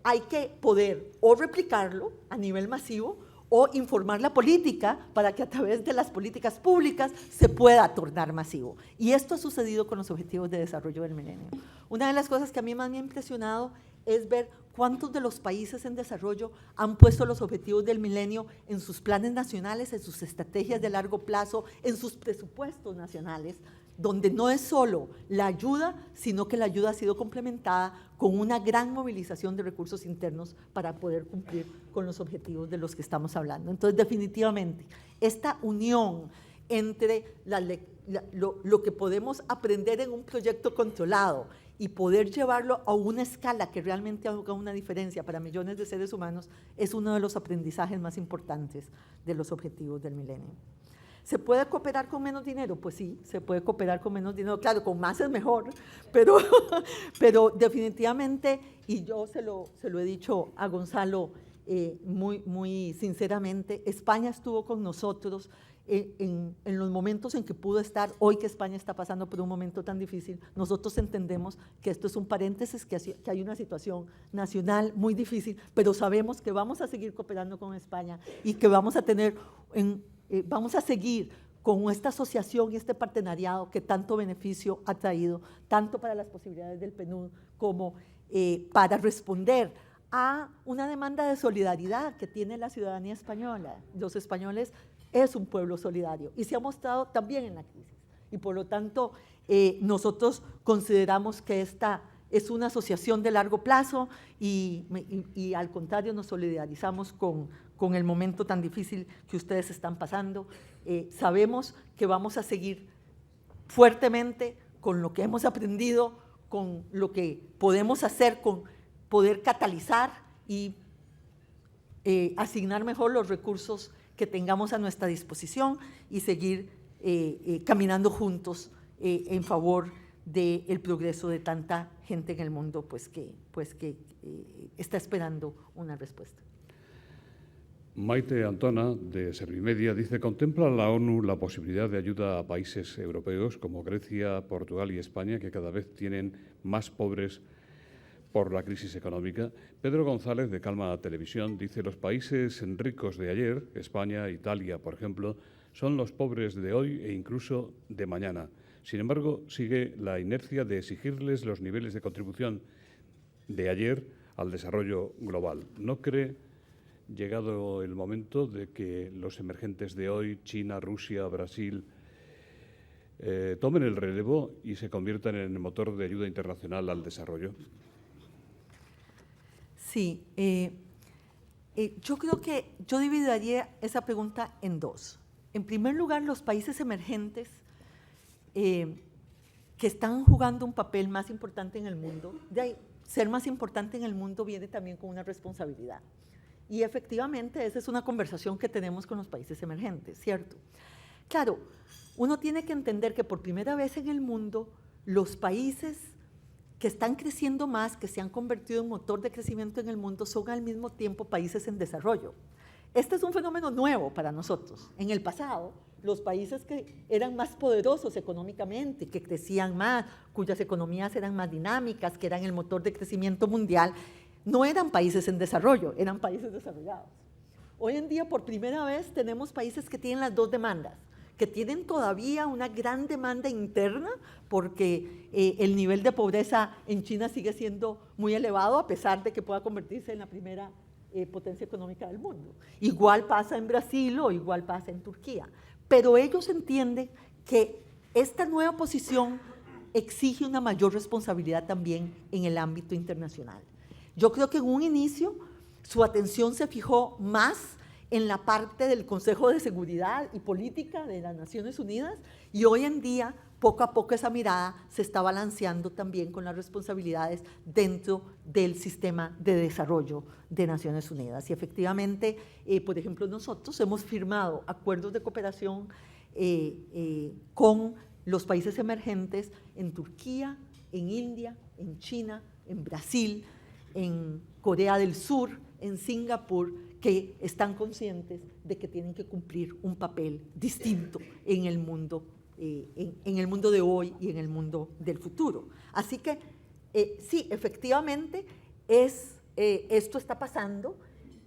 Hay que poder o replicarlo a nivel masivo o informar la política para que a través de las políticas públicas se pueda tornar masivo. Y esto ha sucedido con los Objetivos de Desarrollo del Milenio. Una de las cosas que a mí más me ha impresionado es ver cuántos de los países en desarrollo han puesto los Objetivos del Milenio en sus planes nacionales, en sus estrategias de largo plazo, en sus presupuestos nacionales, donde no es solo la ayuda, sino que la ayuda ha sido complementada con una gran movilización de recursos internos para poder cumplir con los objetivos de los que estamos hablando. Entonces, definitivamente, esta unión entre lo que podemos aprender en un proyecto controlado y poder llevarlo a una escala que realmente haga una diferencia para millones de seres humanos es uno de los aprendizajes más importantes de los Objetivos del Milenio. ¿Se puede cooperar con menos dinero? Pues sí, se puede cooperar con menos dinero. Claro, con más es mejor, pero definitivamente, y yo se lo he dicho a Gonzalo muy sinceramente, España estuvo con nosotros en los momentos en que pudo estar. Hoy que España está pasando por un momento tan difícil, nosotros entendemos que esto es un paréntesis, que hay una situación nacional muy difícil, pero sabemos que vamos a seguir cooperando con España y que vamos a seguir con esta asociación y este partenariado que tanto beneficio ha traído, tanto para las posibilidades del PNUD como para responder a una demanda de solidaridad que tiene la ciudadanía española. Los españoles es un pueblo solidario y se ha mostrado también en la crisis. Y por lo tanto, nosotros consideramos que esta es una asociación de largo plazo y al contrario nos solidarizamos con el momento tan difícil que ustedes están pasando. Sabemos que vamos a seguir fuertemente con lo que hemos aprendido, con lo que podemos hacer, con poder catalizar y asignar mejor los recursos que tengamos a nuestra disposición y seguir caminando juntos en favor del progreso de tanta gente en el mundo que está esperando una respuesta. Maite Antona, de Servimedia, dice: ¿contempla la ONU la posibilidad de ayuda a países europeos como Grecia, Portugal y España, que cada vez tienen más pobres por la crisis económica? Pedro González, de Calma Televisión, dice: los países ricos de ayer, España, Italia, por ejemplo, son los pobres de hoy e incluso de mañana. Sin embargo, sigue la inercia de exigirles los niveles de contribución de ayer al desarrollo global. ¿No cree, llegado el momento, de que los emergentes de hoy, China, Rusia, Brasil, tomen el relevo y se conviertan en el motor de ayuda internacional al desarrollo? Sí, yo creo que yo dividiría esa pregunta en dos. En primer lugar, los países emergentes que están jugando un papel más importante en el mundo. De ahí, ser más importante en el mundo viene también con una responsabilidad. Y efectivamente esa es una conversación que tenemos con los países emergentes, ¿cierto? Claro, uno tiene que entender que por primera vez en el mundo los países que están creciendo más, que se han convertido en motor de crecimiento en el mundo, son al mismo tiempo países en desarrollo. Este es un fenómeno nuevo para nosotros. En el pasado, los países que eran más poderosos económicamente, que crecían más, cuyas economías eran más dinámicas, que eran el motor de crecimiento mundial, no eran países en desarrollo, eran países desarrollados. Hoy en día, por primera vez, tenemos países que tienen las dos demandas, que tienen todavía una gran demanda interna, porque el nivel de pobreza en China sigue siendo muy elevado, a pesar de que pueda convertirse en la primera potencia económica del mundo. Igual pasa en Brasil o igual pasa en Turquía. Pero ellos entienden que esta nueva posición exige una mayor responsabilidad también en el ámbito internacional. Yo creo que en un inicio su atención se fijó más en la parte del Consejo de Seguridad y Política de las Naciones Unidas, y hoy en día, poco a poco, esa mirada se está balanceando también con las responsabilidades dentro del sistema de desarrollo de Naciones Unidas. Y efectivamente, por ejemplo, nosotros hemos firmado acuerdos de cooperación con los países emergentes en Turquía, en India, en China, en Brasil, en Corea del Sur, en Singapur, que están conscientes de que tienen que cumplir un papel distinto en el mundo, en el mundo de hoy y en el mundo del futuro. Así que sí, efectivamente, esto está pasando,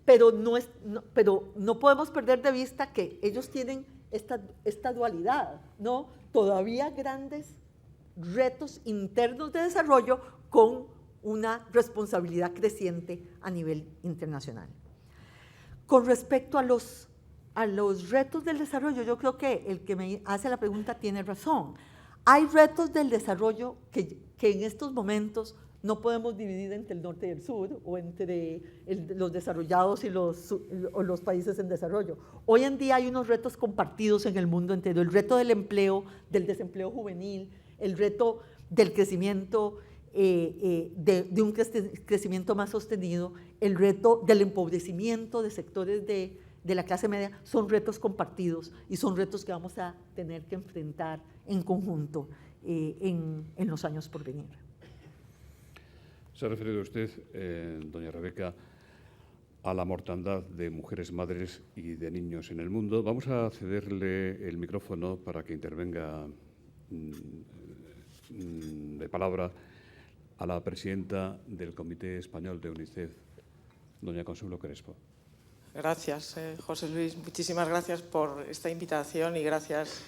pero no podemos perder de vista que ellos tienen esta dualidad, ¿no? Todavía grandes retos internos de desarrollo con una responsabilidad creciente a nivel internacional. Con respecto a los retos del desarrollo, yo creo que el que me hace la pregunta tiene razón. Hay retos del desarrollo que en estos momentos no podemos dividir entre el norte y el sur, o entre los desarrollados y los países en desarrollo. Hoy en día hay unos retos compartidos en el mundo entero: el reto del empleo, del desempleo juvenil, el reto del crecimiento, de un crecimiento más sostenido, el reto del empobrecimiento de sectores de la clase media. Son retos compartidos y son retos que vamos a tener que enfrentar en conjunto en los años por venir. Se ha referido usted, doña Rebeca, a la mortandad de mujeres madres y de niños en el mundo. Vamos a cederle el micrófono para que intervenga de palabra a la presidenta del Comité Español de UNICEF, doña Consuelo Crespo. Gracias, José Luis. Muchísimas gracias por esta invitación y gracias,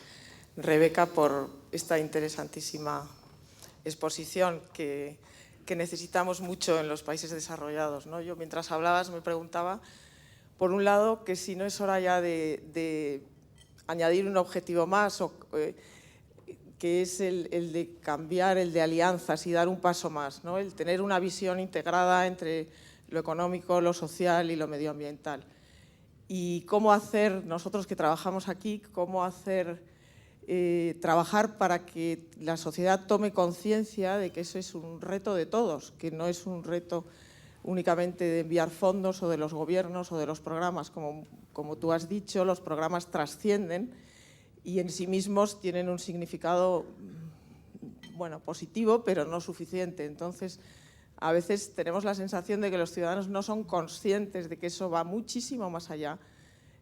Rebeca, por esta interesantísima exposición que necesitamos mucho en los países desarrollados, ¿no? Yo, mientras hablabas, me preguntaba, por un lado, que si no es hora ya de añadir un objetivo más, que es el de cambiar, el de alianzas y dar un paso más, ¿no? El tener una visión integrada entre lo económico, lo social y lo medioambiental. Y cómo hacer, nosotros que trabajamos aquí, cómo hacer trabajar para que la sociedad tome conciencia de que eso es un reto de todos, que no es un reto únicamente de enviar fondos o de los gobiernos o de los programas. Como tú has dicho, los programas trascienden y en sí mismos tienen un significado, bueno, positivo, pero no suficiente. Entonces, a veces tenemos la sensación de que los ciudadanos no son conscientes de que eso va muchísimo más allá.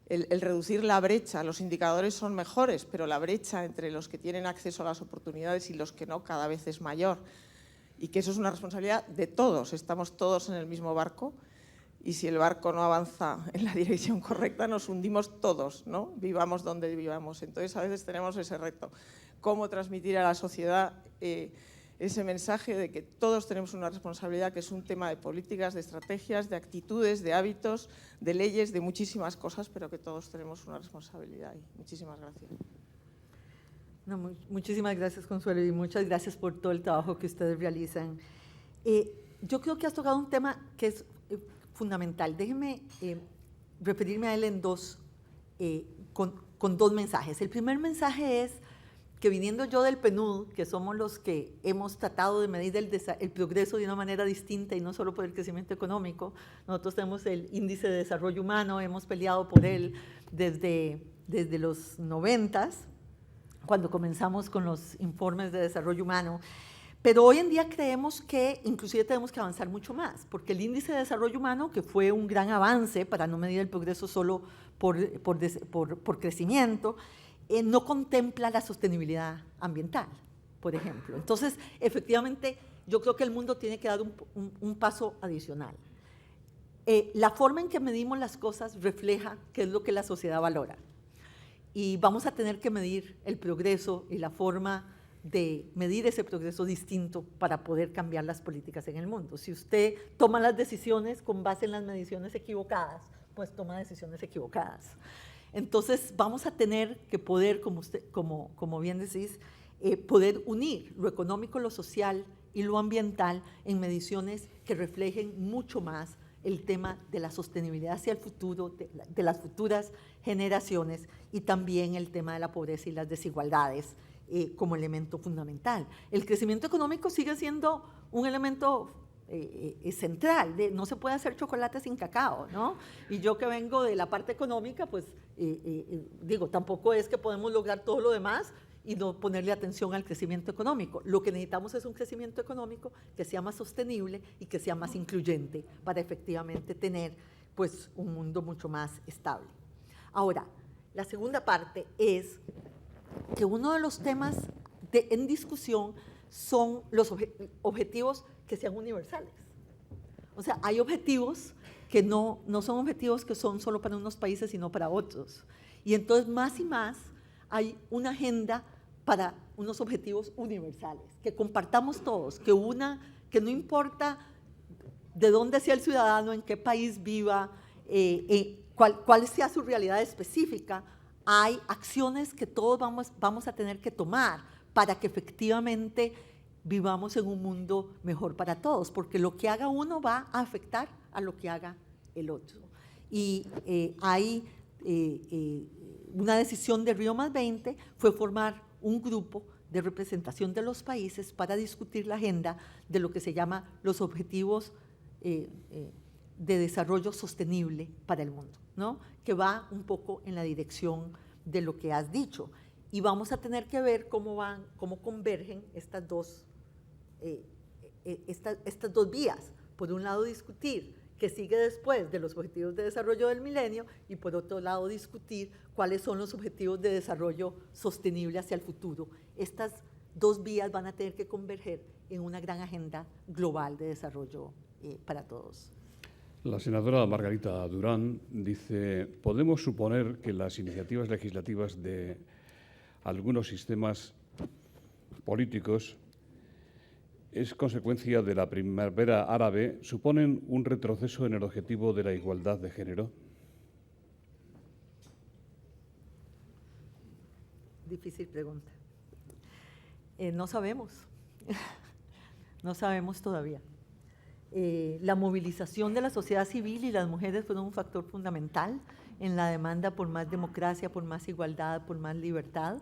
El reducir la brecha, los indicadores son mejores, pero la brecha entre los que tienen acceso a las oportunidades y los que no cada vez es mayor. Y que eso es una responsabilidad de todos, estamos todos en el mismo barco y si el barco no avanza en la dirección correcta nos hundimos todos, ¿no? Vivamos donde vivamos. Entonces a veces tenemos ese reto, cómo transmitir a la sociedad ese mensaje de que todos tenemos una responsabilidad, que es un tema de políticas, de estrategias, de actitudes, de hábitos, de leyes, de muchísimas cosas, pero que todos tenemos una responsabilidad. Y muchísimas gracias. No, muchísimas gracias, Consuelo, y muchas gracias por todo el trabajo que ustedes realizan. Yo creo que has tocado un tema que es fundamental. Déjenme referirme a él con dos mensajes. El primer mensaje es que viniendo yo del PNUD, que somos los que hemos tratado de medir el progreso de una manera distinta y no solo por el crecimiento económico, nosotros tenemos el índice de desarrollo humano, hemos peleado por él desde los 90s, cuando comenzamos con los informes de desarrollo humano, pero hoy en día creemos que inclusive tenemos que avanzar mucho más, porque el índice de desarrollo humano, que fue un gran avance para no medir el progreso solo por crecimiento, no contempla la sostenibilidad ambiental, por ejemplo. Entonces, efectivamente, yo creo que el mundo tiene que dar un paso adicional. La forma en que medimos las cosas refleja qué es lo que la sociedad valora. Y vamos a tener que medir el progreso y la forma de medir ese progreso distinto para poder cambiar las políticas en el mundo. Si usted toma las decisiones con base en las mediciones equivocadas, pues toma decisiones equivocadas. Entonces vamos a tener que poder, como bien decís, poder unir lo económico, lo social y lo ambiental en mediciones que reflejen mucho más el tema de la sostenibilidad hacia el futuro, de las futuras generaciones, y también el tema de la pobreza y las desigualdades como elemento fundamental. El crecimiento económico sigue siendo un elemento central, no se puede hacer chocolate sin cacao, ¿no? Y yo que vengo de la parte económica, pues digo, tampoco es que podemos lograr todo lo demás y no ponerle atención al crecimiento económico. Lo que necesitamos es un crecimiento económico que sea más sostenible y que sea más incluyente para efectivamente tener pues, un mundo mucho más estable. Ahora, la segunda parte es que uno de los temas en discusión son los objetivos que sean universales. O sea, hay objetivos que no son objetivos que son solo para unos países, sino para otros. Y entonces, más y más, hay una agenda para unos objetivos universales, que compartamos todos, que no importa de dónde sea el ciudadano, en qué país viva, cuál sea su realidad específica, hay acciones que todos vamos a tener que tomar para que efectivamente vivamos en un mundo mejor para todos, porque lo que haga uno va a afectar a lo que haga el otro. Y hay una decisión de Río +20 fue formar un grupo de representación de los países para discutir la agenda de lo que se llama los objetivos de desarrollo sostenible para el mundo, ¿no? Que va un poco en la dirección de lo que has dicho. Y vamos a tener que ver cómo convergen estas dos vías. Por un lado, discutir qué sigue después de los objetivos de desarrollo del milenio y por otro lado discutir cuáles son los objetivos de desarrollo sostenible hacia el futuro. Estas dos vías van a tener que converger en una gran agenda global de desarrollo para todos. La senadora Margarita Durán dice, ¿podemos suponer que las iniciativas legislativas de algunos sistemas políticos es consecuencia de la primavera árabe, suponen un retroceso en el objetivo de la igualdad de género? Difícil pregunta. No sabemos. No sabemos todavía. La movilización de la sociedad civil y las mujeres fueron un factor fundamental en la demanda por más democracia, por más igualdad, por más libertad.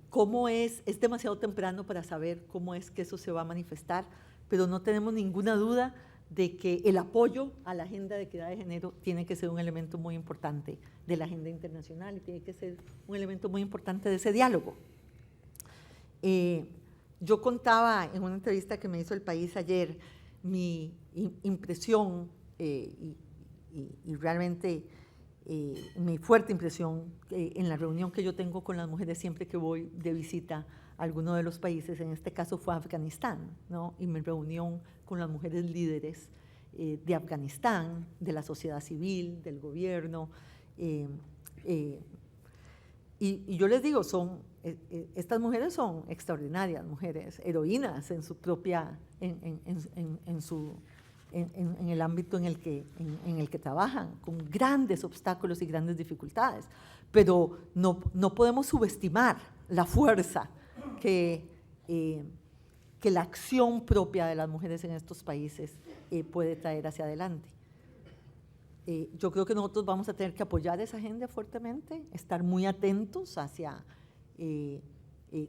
¿Cómo es demasiado temprano para saber cómo es que eso se va a manifestar, pero no tenemos ninguna duda de que el apoyo a la agenda de equidad de género tiene que ser un elemento muy importante de la agenda internacional y tiene que ser un elemento muy importante de ese diálogo. Yo contaba en una entrevista que me hizo El País ayer, mi impresión y realmente mi fuerte impresión en la reunión que yo tengo con las mujeres siempre que voy de visita a alguno de los países, en este caso fue Afganistán, ¿no? Y mi reunión con las mujeres líderes de Afganistán, de la sociedad civil, del gobierno, y yo les digo, estas mujeres son extraordinarias mujeres, heroínas en su propia, en el ámbito en el que trabajan, con grandes obstáculos y grandes dificultades. Pero no podemos subestimar la fuerza que la acción propia de las mujeres en estos países puede traer hacia adelante. Yo creo que nosotros vamos a tener que apoyar esa agenda fuertemente, estar muy atentos hacia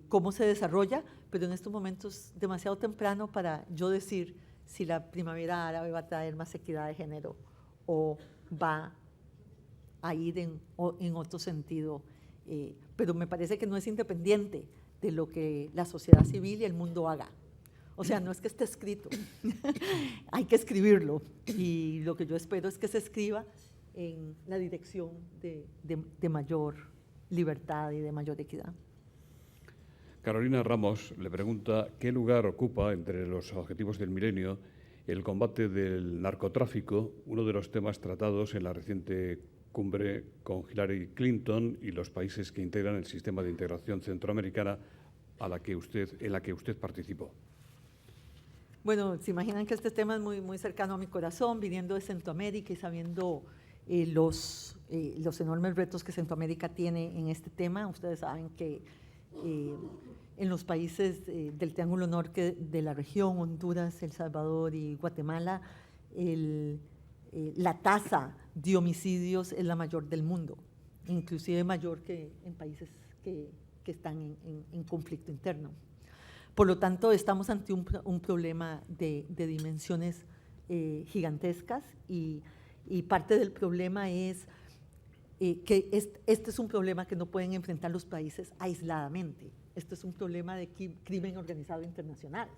cómo se desarrolla, pero en estos momentos es demasiado temprano para yo decir si la primavera árabe va a traer más equidad de género o va a ir en otro sentido. Pero me parece que no es independiente de lo que la sociedad civil y el mundo haga. O sea, no es que esté escrito, hay que escribirlo. Y lo que yo espero es que se escriba en la dirección de mayor libertad y de mayor equidad. Carolina Ramos le pregunta qué lugar ocupa entre los objetivos del milenio el combate del narcotráfico, uno de los temas tratados en la reciente cumbre con Hillary Clinton y los países que integran el sistema de integración centroamericana en la que usted participó. Bueno, se imaginan que este tema es muy cercano a mi corazón, viniendo de Centroamérica y sabiendo los enormes retos que Centroamérica tiene en este tema. Ustedes saben que en los países del Triángulo Norte de la región, Honduras, El Salvador y Guatemala, la tasa de homicidios es la mayor del mundo, inclusive mayor que en países que están en conflicto interno. Por lo tanto, estamos ante un problema de dimensiones gigantescas y parte del problema es que este es un problema que no pueden enfrentar los países aisladamente. Este es un problema de crimen organizado internacional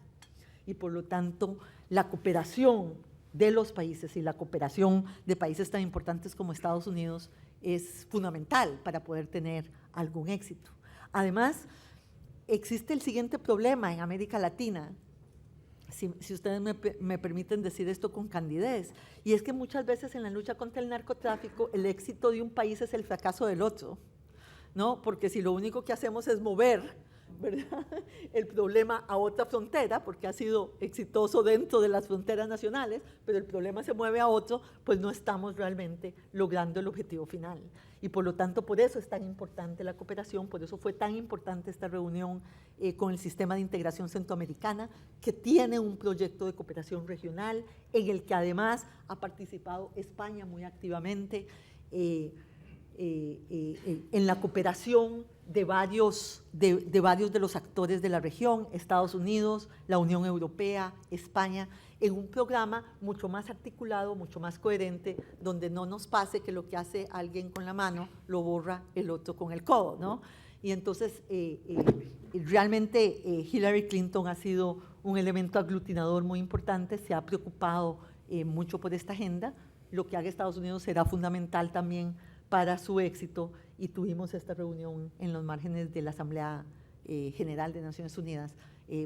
y por lo tanto la cooperación de los países y la cooperación de países tan importantes como Estados Unidos es fundamental para poder tener algún éxito. Además, existe el siguiente problema en América Latina, si ustedes me permiten decir esto con candidez, y es que muchas veces en la lucha contra el narcotráfico el éxito de un país es el fracaso del otro, ¿no? Porque si lo único que hacemos es mover, ¿verdad?, el problema a otra frontera, porque ha sido exitoso dentro de las fronteras nacionales, pero el problema se mueve a otro, pues no estamos realmente logrando el objetivo final. Y por lo tanto, por eso es tan importante la cooperación, por eso fue tan importante esta reunión con el Sistema de Integración Centroamericana, que tiene un proyecto de cooperación regional en el que además ha participado España muy activamente en la cooperación de varios de los actores de la región, Estados Unidos, la Unión Europea, España, en un programa mucho más articulado, mucho más coherente, donde no nos pase que lo que hace alguien con la mano lo borra el otro con el codo, ¿no? Y entonces realmente Hillary Clinton ha sido un elemento aglutinador muy importante, se ha preocupado mucho por esta agenda. Lo que haga Estados Unidos será fundamental también para su éxito y tuvimos esta reunión en los márgenes de la Asamblea General de Naciones Unidas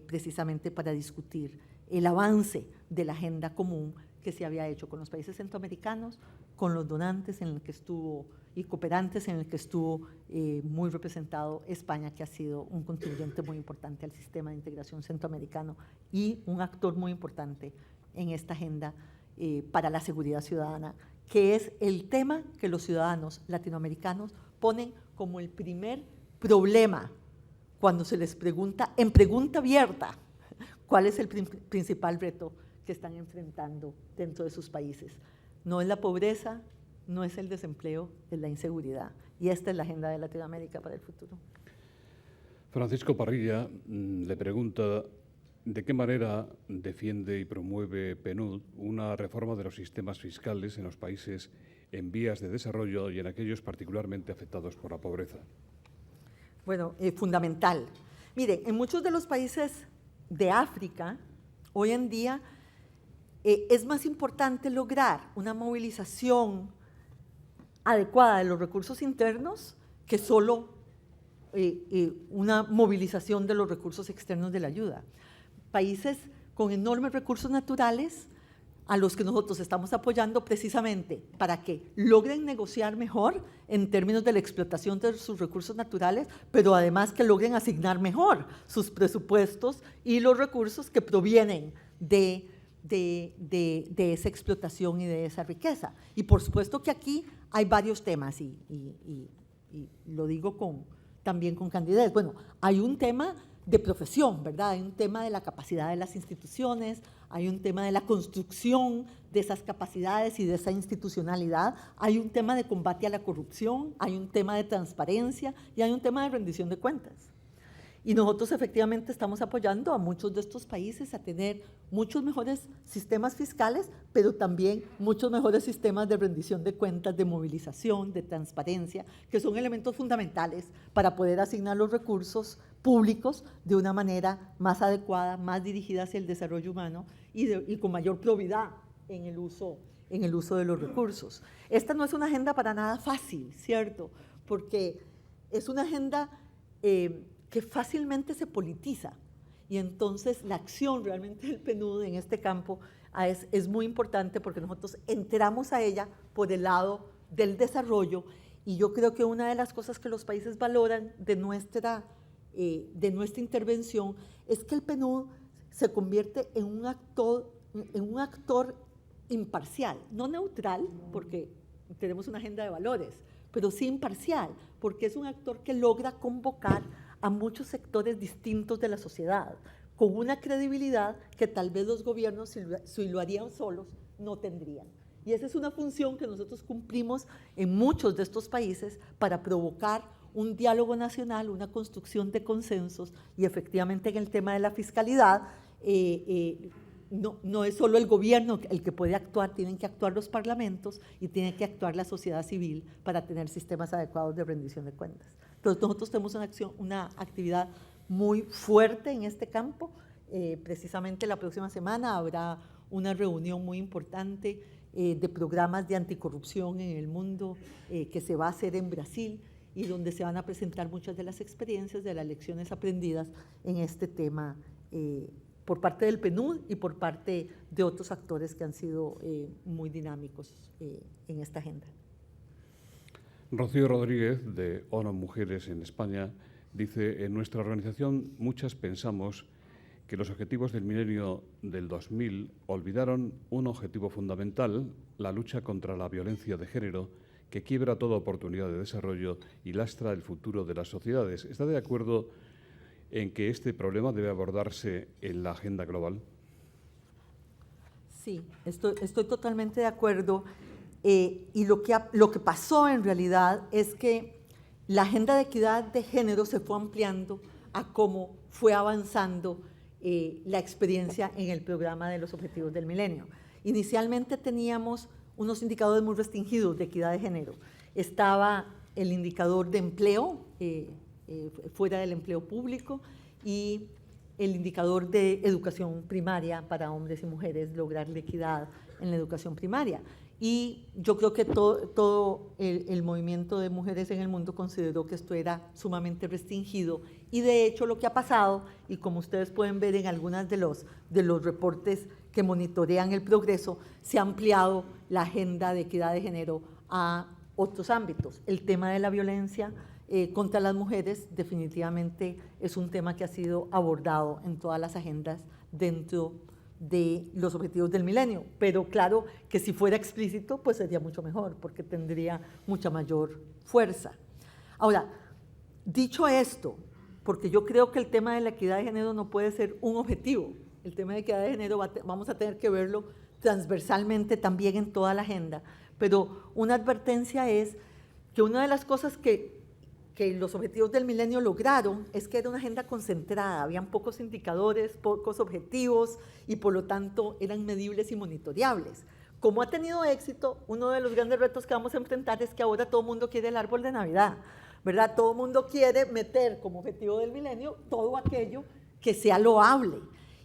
precisamente para discutir el avance de la agenda común que se había hecho con los países centroamericanos, con los donantes en el que estuvo y cooperantes en el que estuvo muy representado España, que ha sido un contribuyente muy importante al sistema de integración centroamericano y un actor muy importante en esta agenda para la seguridad ciudadana, que es el tema que los ciudadanos latinoamericanos ponen como el primer problema cuando se les pregunta, en pregunta abierta, cuál es el principal reto que están enfrentando dentro de sus países. No es la pobreza, no es el desempleo, es la inseguridad. Y esta es la agenda de Latinoamérica para el futuro. Francisco Parrilla le pregunta ¿de qué manera defiende y promueve PNUD una reforma de los sistemas fiscales en los países en vías de desarrollo y en aquellos particularmente afectados por la pobreza? Bueno, fundamental. Miren, en muchos de los países de África, hoy en día es más importante lograr una movilización adecuada de los recursos internos que solo una movilización de los recursos externos de la ayuda. Países con enormes recursos naturales a los que nosotros estamos apoyando precisamente para que logren negociar mejor en términos de la explotación de sus recursos naturales, pero además que logren asignar mejor sus presupuestos y los recursos que provienen de esa explotación y de esa riqueza. Y por supuesto que aquí hay varios temas y lo digo también con candidez. Bueno, hay un tema de profesión, ¿verdad? Hay un tema de la capacidad de las instituciones, hay un tema de la construcción de esas capacidades y de esa institucionalidad, hay un tema de combate a la corrupción, hay un tema de transparencia y hay un tema de rendición de cuentas. Y nosotros efectivamente estamos apoyando a muchos de estos países a tener muchos mejores sistemas fiscales, pero también muchos mejores sistemas de rendición de cuentas, de movilización, de transparencia, que son elementos fundamentales para poder asignar los recursos públicos de una manera más adecuada, más dirigida hacia el desarrollo humano y con mayor probidad en el uso de los recursos. Esta no es una agenda para nada fácil, ¿cierto? Porque es una agenda que fácilmente se politiza y entonces la acción realmente del PNUD en este campo es muy importante porque nosotros entramos a ella por el lado del desarrollo y yo creo que una de las cosas que los países valoran de nuestra intervención es que el PNUD se convierte en un actor imparcial, no neutral porque tenemos una agenda de valores, pero sí imparcial porque es un actor que logra convocar a muchos sectores distintos de la sociedad, con una credibilidad que tal vez los gobiernos, si lo harían solos, no tendrían. Y esa es una función que nosotros cumplimos en muchos de estos países para provocar un diálogo nacional, una construcción de consensos, y efectivamente en el tema de la fiscalidad, no es solo el gobierno el que puede actuar, tienen que actuar los parlamentos y tiene que actuar la sociedad civil para tener sistemas adecuados de rendición de cuentas. Entonces nosotros tenemos una actividad muy fuerte en este campo. Precisamente la próxima semana habrá una reunión muy importante de programas de anticorrupción en el mundo que se va a hacer en Brasil y donde se van a presentar muchas de las experiencias, de las lecciones aprendidas en este tema por parte del PNUD y por parte de otros actores que han sido muy dinámicos en esta agenda. Rocío Rodríguez, de ONU Mujeres en España, dice: en nuestra organización muchas pensamos que los objetivos del milenio del 2000 olvidaron un objetivo fundamental, la lucha contra la violencia de género, que quiebra toda oportunidad de desarrollo y lastra el futuro de las sociedades. ¿Está de acuerdo en que este problema debe abordarse en la agenda global? Sí, estoy totalmente de acuerdo. Y lo que pasó en realidad es que la agenda de equidad de género se fue ampliando a cómo fue avanzando la experiencia en el programa de los Objetivos del Milenio. Inicialmente teníamos unos indicadores muy restringidos de equidad de género. Estaba el indicador de empleo, fuera del empleo público, y el indicador de educación primaria para hombres y mujeres, lograr la equidad en la educación primaria. Y yo creo que todo el movimiento de mujeres en el mundo consideró que esto era sumamente restringido y de hecho lo que ha pasado, y como ustedes pueden ver en algunos de los reportes que monitorean el progreso, se ha ampliado la agenda de equidad de género a otros ámbitos. El tema de la violencia contra las mujeres definitivamente es un tema que ha sido abordado en todas las agendas dentro de los Objetivos del Milenio, pero claro que si fuera explícito pues sería mucho mejor porque tendría mucha mayor fuerza. Ahora, dicho esto, porque yo creo que el tema de la equidad de género no puede ser un objetivo, el tema de equidad de género vamos a tener que verlo transversalmente también en toda la agenda, pero una advertencia es que una de las cosas que los Objetivos del Milenio lograron es que era una agenda concentrada, habían pocos indicadores, pocos objetivos y por lo tanto eran medibles y monitoreables. Como ha tenido éxito, uno de los grandes retos que vamos a enfrentar es que ahora todo el mundo quiere el árbol de Navidad, ¿verdad? Todo el mundo quiere meter como objetivo del milenio todo aquello que sea loable.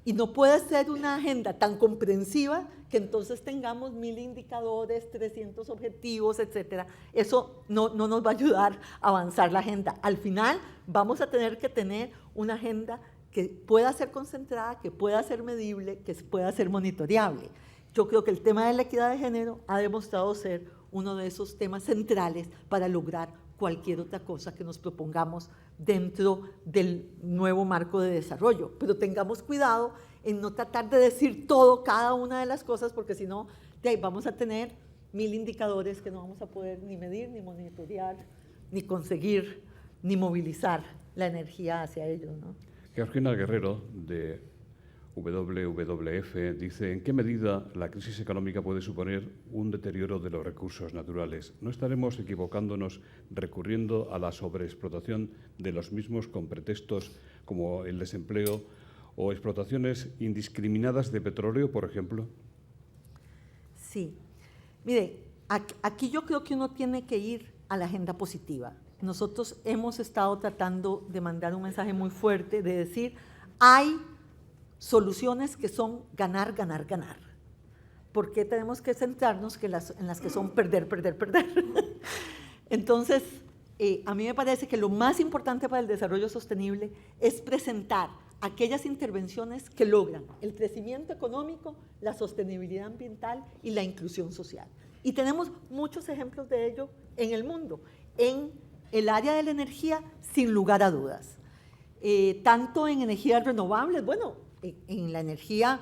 Y no puede ser una agenda tan comprensiva que entonces tengamos 1000 indicadores, 300 objetivos, etcétera. Eso no nos va a ayudar a avanzar la agenda. Al final vamos a tener que tener una agenda que pueda ser concentrada, que pueda ser medible, que pueda ser monitoreable. Yo creo que el tema de la equidad de género ha demostrado ser uno de esos temas centrales para lograr cualquier otra cosa que nos propongamos dentro del nuevo marco de desarrollo. Pero tengamos cuidado en no tratar de decir todo, cada una de las cosas, porque si no, vamos a tener 1000 indicadores que no vamos a poder ni medir, ni monitorear, ni conseguir, ni movilizar la energía hacia ellos, ¿no? Georgina Guerrero, de WWF, dice: ¿en qué medida la crisis económica puede suponer un deterioro de los recursos naturales? ¿No estaremos equivocándonos recurriendo a la sobreexplotación de los mismos con pretextos como el desempleo o explotaciones indiscriminadas de petróleo, por ejemplo? Sí. Mire, aquí yo creo que uno tiene que ir a la agenda positiva. Nosotros hemos estado tratando de mandar un mensaje muy fuerte, de decir, hay soluciones que son ganar, ganar, ganar. ¿Por qué tenemos que centrarnos en las que son perder, perder, perder? Entonces, a mí me parece que lo más importante para el desarrollo sostenible es presentar aquellas intervenciones que logran el crecimiento económico, la sostenibilidad ambiental y la inclusión social. Y tenemos muchos ejemplos de ello en el mundo. En el área de la energía, sin lugar a dudas. Tanto en energías renovables, bueno, en la energía,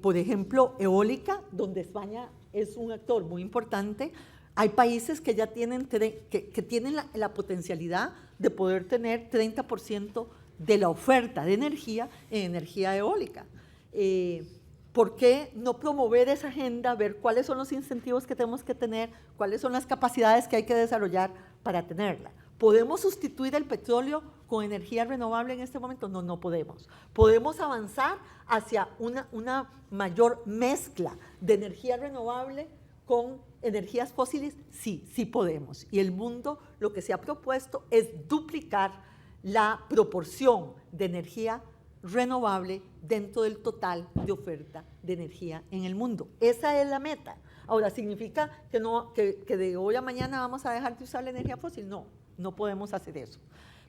por ejemplo, eólica, donde España es un actor muy importante, hay países que ya tienen, que tienen la potencialidad de poder tener 30% de la oferta de energía en energía eólica. ¿Por qué no promover esa agenda, ver cuáles son los incentivos que tenemos que tener, cuáles son las capacidades que hay que desarrollar para tenerla? ¿Podemos sustituir el petróleo con energía renovable en este momento? No, no podemos. ¿Podemos avanzar hacia una mayor mezcla de energía renovable con energías fósiles? Sí, sí podemos. Y el mundo lo que se ha propuesto es duplicar la proporción de energía renovable dentro del total de oferta de energía en el mundo. Esa es la meta. Ahora, ¿significa que de hoy a mañana vamos a dejar de usar la energía fósil? No, no podemos hacer eso.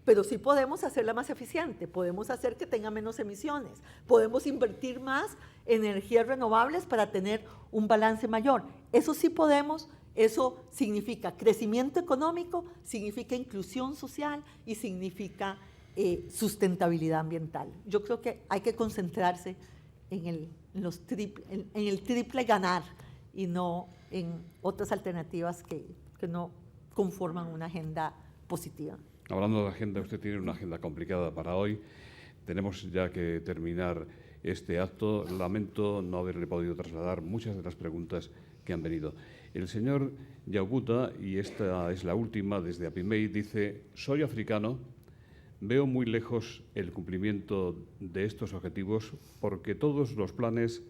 Pero sí podemos hacerla más eficiente, podemos hacer que tenga menos emisiones, podemos invertir más en energías renovables para tener un balance mayor. Eso sí podemos. Eso significa crecimiento económico, significa inclusión social y significa sustentabilidad ambiental. Yo creo que hay que concentrarse en el triple ganar y no en otras alternativas que no conforman una agenda positiva. Hablando de agenda, usted tiene una agenda complicada para hoy. Tenemos ya que terminar este acto. Lamento no haberle podido trasladar muchas de las preguntas que han venido. El señor Yauguta, y esta es la última desde Apimei, dice: soy africano, veo muy lejos el cumplimiento de estos objetivos porque todos los planes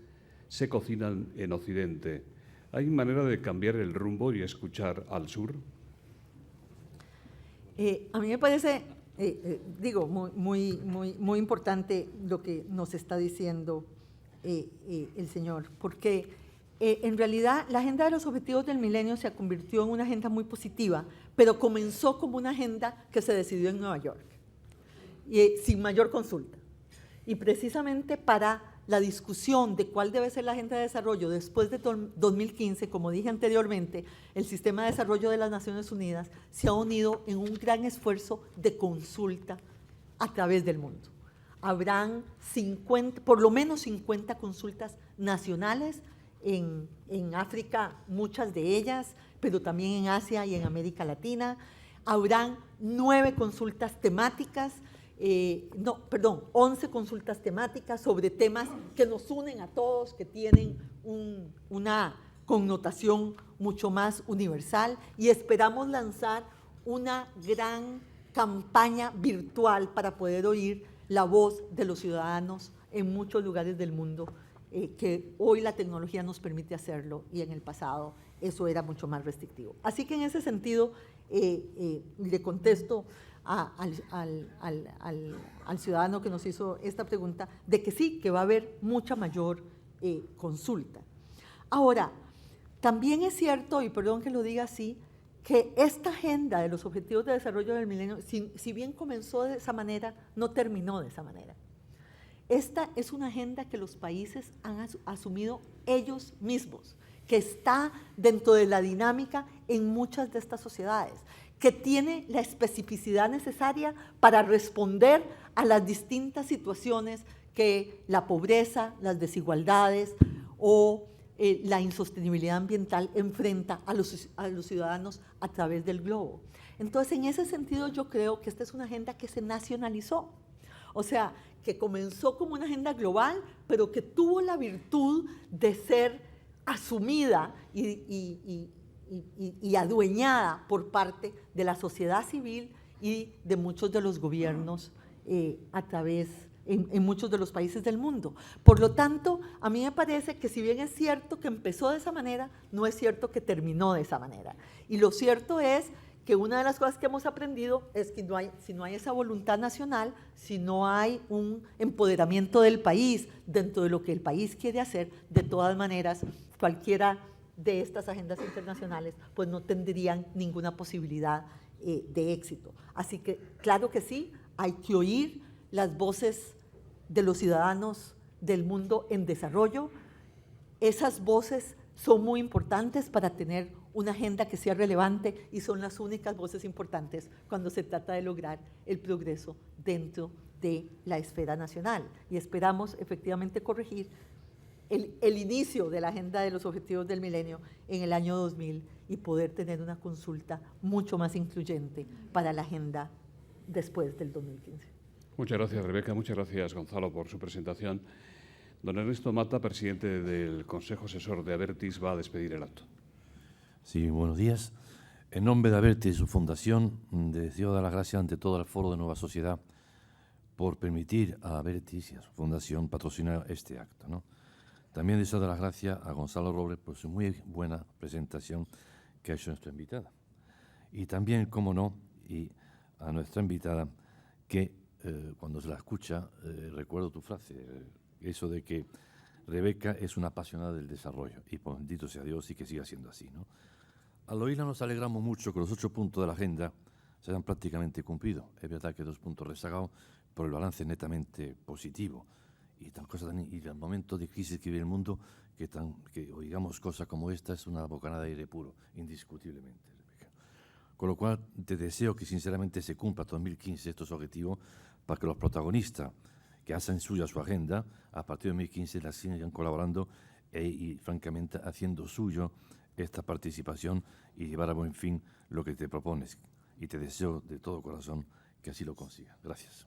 se cocinan en Occidente. ¿Hay manera de cambiar el rumbo y escuchar al sur? A mí me parece, muy importante lo que nos está diciendo el señor, porque en realidad la agenda de los objetivos del milenio se convirtió en una agenda muy positiva, pero comenzó como una agenda que se decidió en Nueva York, sin mayor consulta. Y precisamente para la discusión de cuál debe ser la agenda de desarrollo después de 2015, como dije anteriormente, el Sistema de Desarrollo de las Naciones Unidas se ha unido en un gran esfuerzo de consulta a través del mundo. Habrán por lo menos 50 consultas nacionales en África, muchas de ellas, pero también en Asia y en América Latina. Habrán 9 consultas temáticas, 11 consultas temáticas sobre temas que nos unen a todos, que tienen una connotación mucho más universal, y esperamos lanzar una gran campaña virtual para poder oír la voz de los ciudadanos en muchos lugares del mundo, que hoy la tecnología nos permite hacerlo y en el pasado eso era mucho más restrictivo. Así que en ese sentido le contesto al ciudadano que nos hizo esta pregunta, de que sí, que va a haber mucha mayor consulta. Ahora, también es cierto, y perdón que lo diga así, que esta agenda de los Objetivos de Desarrollo del Milenio, si bien comenzó de esa manera, no terminó de esa manera. Esta es una agenda que los países han asumido ellos mismos, que está dentro de la dinámica en muchas de estas sociedades, que tiene la especificidad necesaria para responder a las distintas situaciones que la pobreza, las desigualdades o la insostenibilidad ambiental enfrenta a los ciudadanos a través del globo. Entonces, en ese sentido, yo creo que esta es una agenda que se nacionalizó. O sea, que comenzó como una agenda global, pero que tuvo la virtud de ser asumida y adueñada por parte de la sociedad civil y de muchos de los gobiernos a través en muchos de los países del mundo. Por lo tanto, a mí me parece que si bien es cierto que empezó de esa manera, no es cierto que terminó de esa manera. Y lo cierto es que una de las cosas que hemos aprendido es que si no hay esa voluntad nacional, si no hay un empoderamiento del país dentro de lo que el país quiere hacer, de todas maneras, cualquiera de estas agendas internacionales pues no tendrían ninguna posibilidad de éxito. Así que, claro que sí, hay que oír las voces de los ciudadanos del mundo en desarrollo. Esas voces son muy importantes para tener una agenda que sea relevante y son las únicas voces importantes cuando se trata de lograr el progreso dentro de la esfera nacional. Y esperamos efectivamente corregir el inicio de la agenda de los Objetivos del Milenio en el año 2000 y poder tener una consulta mucho más incluyente para la agenda después del 2015. Muchas gracias, Rebeca. Muchas gracias, Gonzalo, por su presentación. Don Ernesto Mata, presidente del Consejo Asesor de Abertis, va a despedir el acto. Sí, buenos días. En nombre de Abertis y su fundación, deseo dar las gracias ante todo al Foro de Nueva Sociedad por permitir a Abertis y a su fundación patrocinar este acto, ¿no? También deseo dar las gracias a Gonzalo Robles por su muy buena presentación que ha hecho nuestra invitada. Y también, como no, y a nuestra invitada, que cuando se la escucha, recuerdo tu frase, eso de que Rebeca es una apasionada del desarrollo, y pues, bendito sea Dios y que siga siendo así, ¿no? Al oírla nos alegramos mucho que los 8 puntos de la agenda se hayan prácticamente cumplido. Es verdad que 2 puntos rezagados, pero el balance es netamente positivo. Y el momento de crisis que vive el mundo, que oigamos cosas como esta, es una bocanada de aire puro, indiscutiblemente, Rebeca. Con lo cual, te deseo que sinceramente se cumpla 2015 estos objetivos para que los protagonistas que hacen suya su agenda, a partir de 2015 la sigan colaborando y francamente haciendo suyo esta participación y llevar a buen fin lo que te propones. Y te deseo de todo corazón que así lo consiga. Gracias.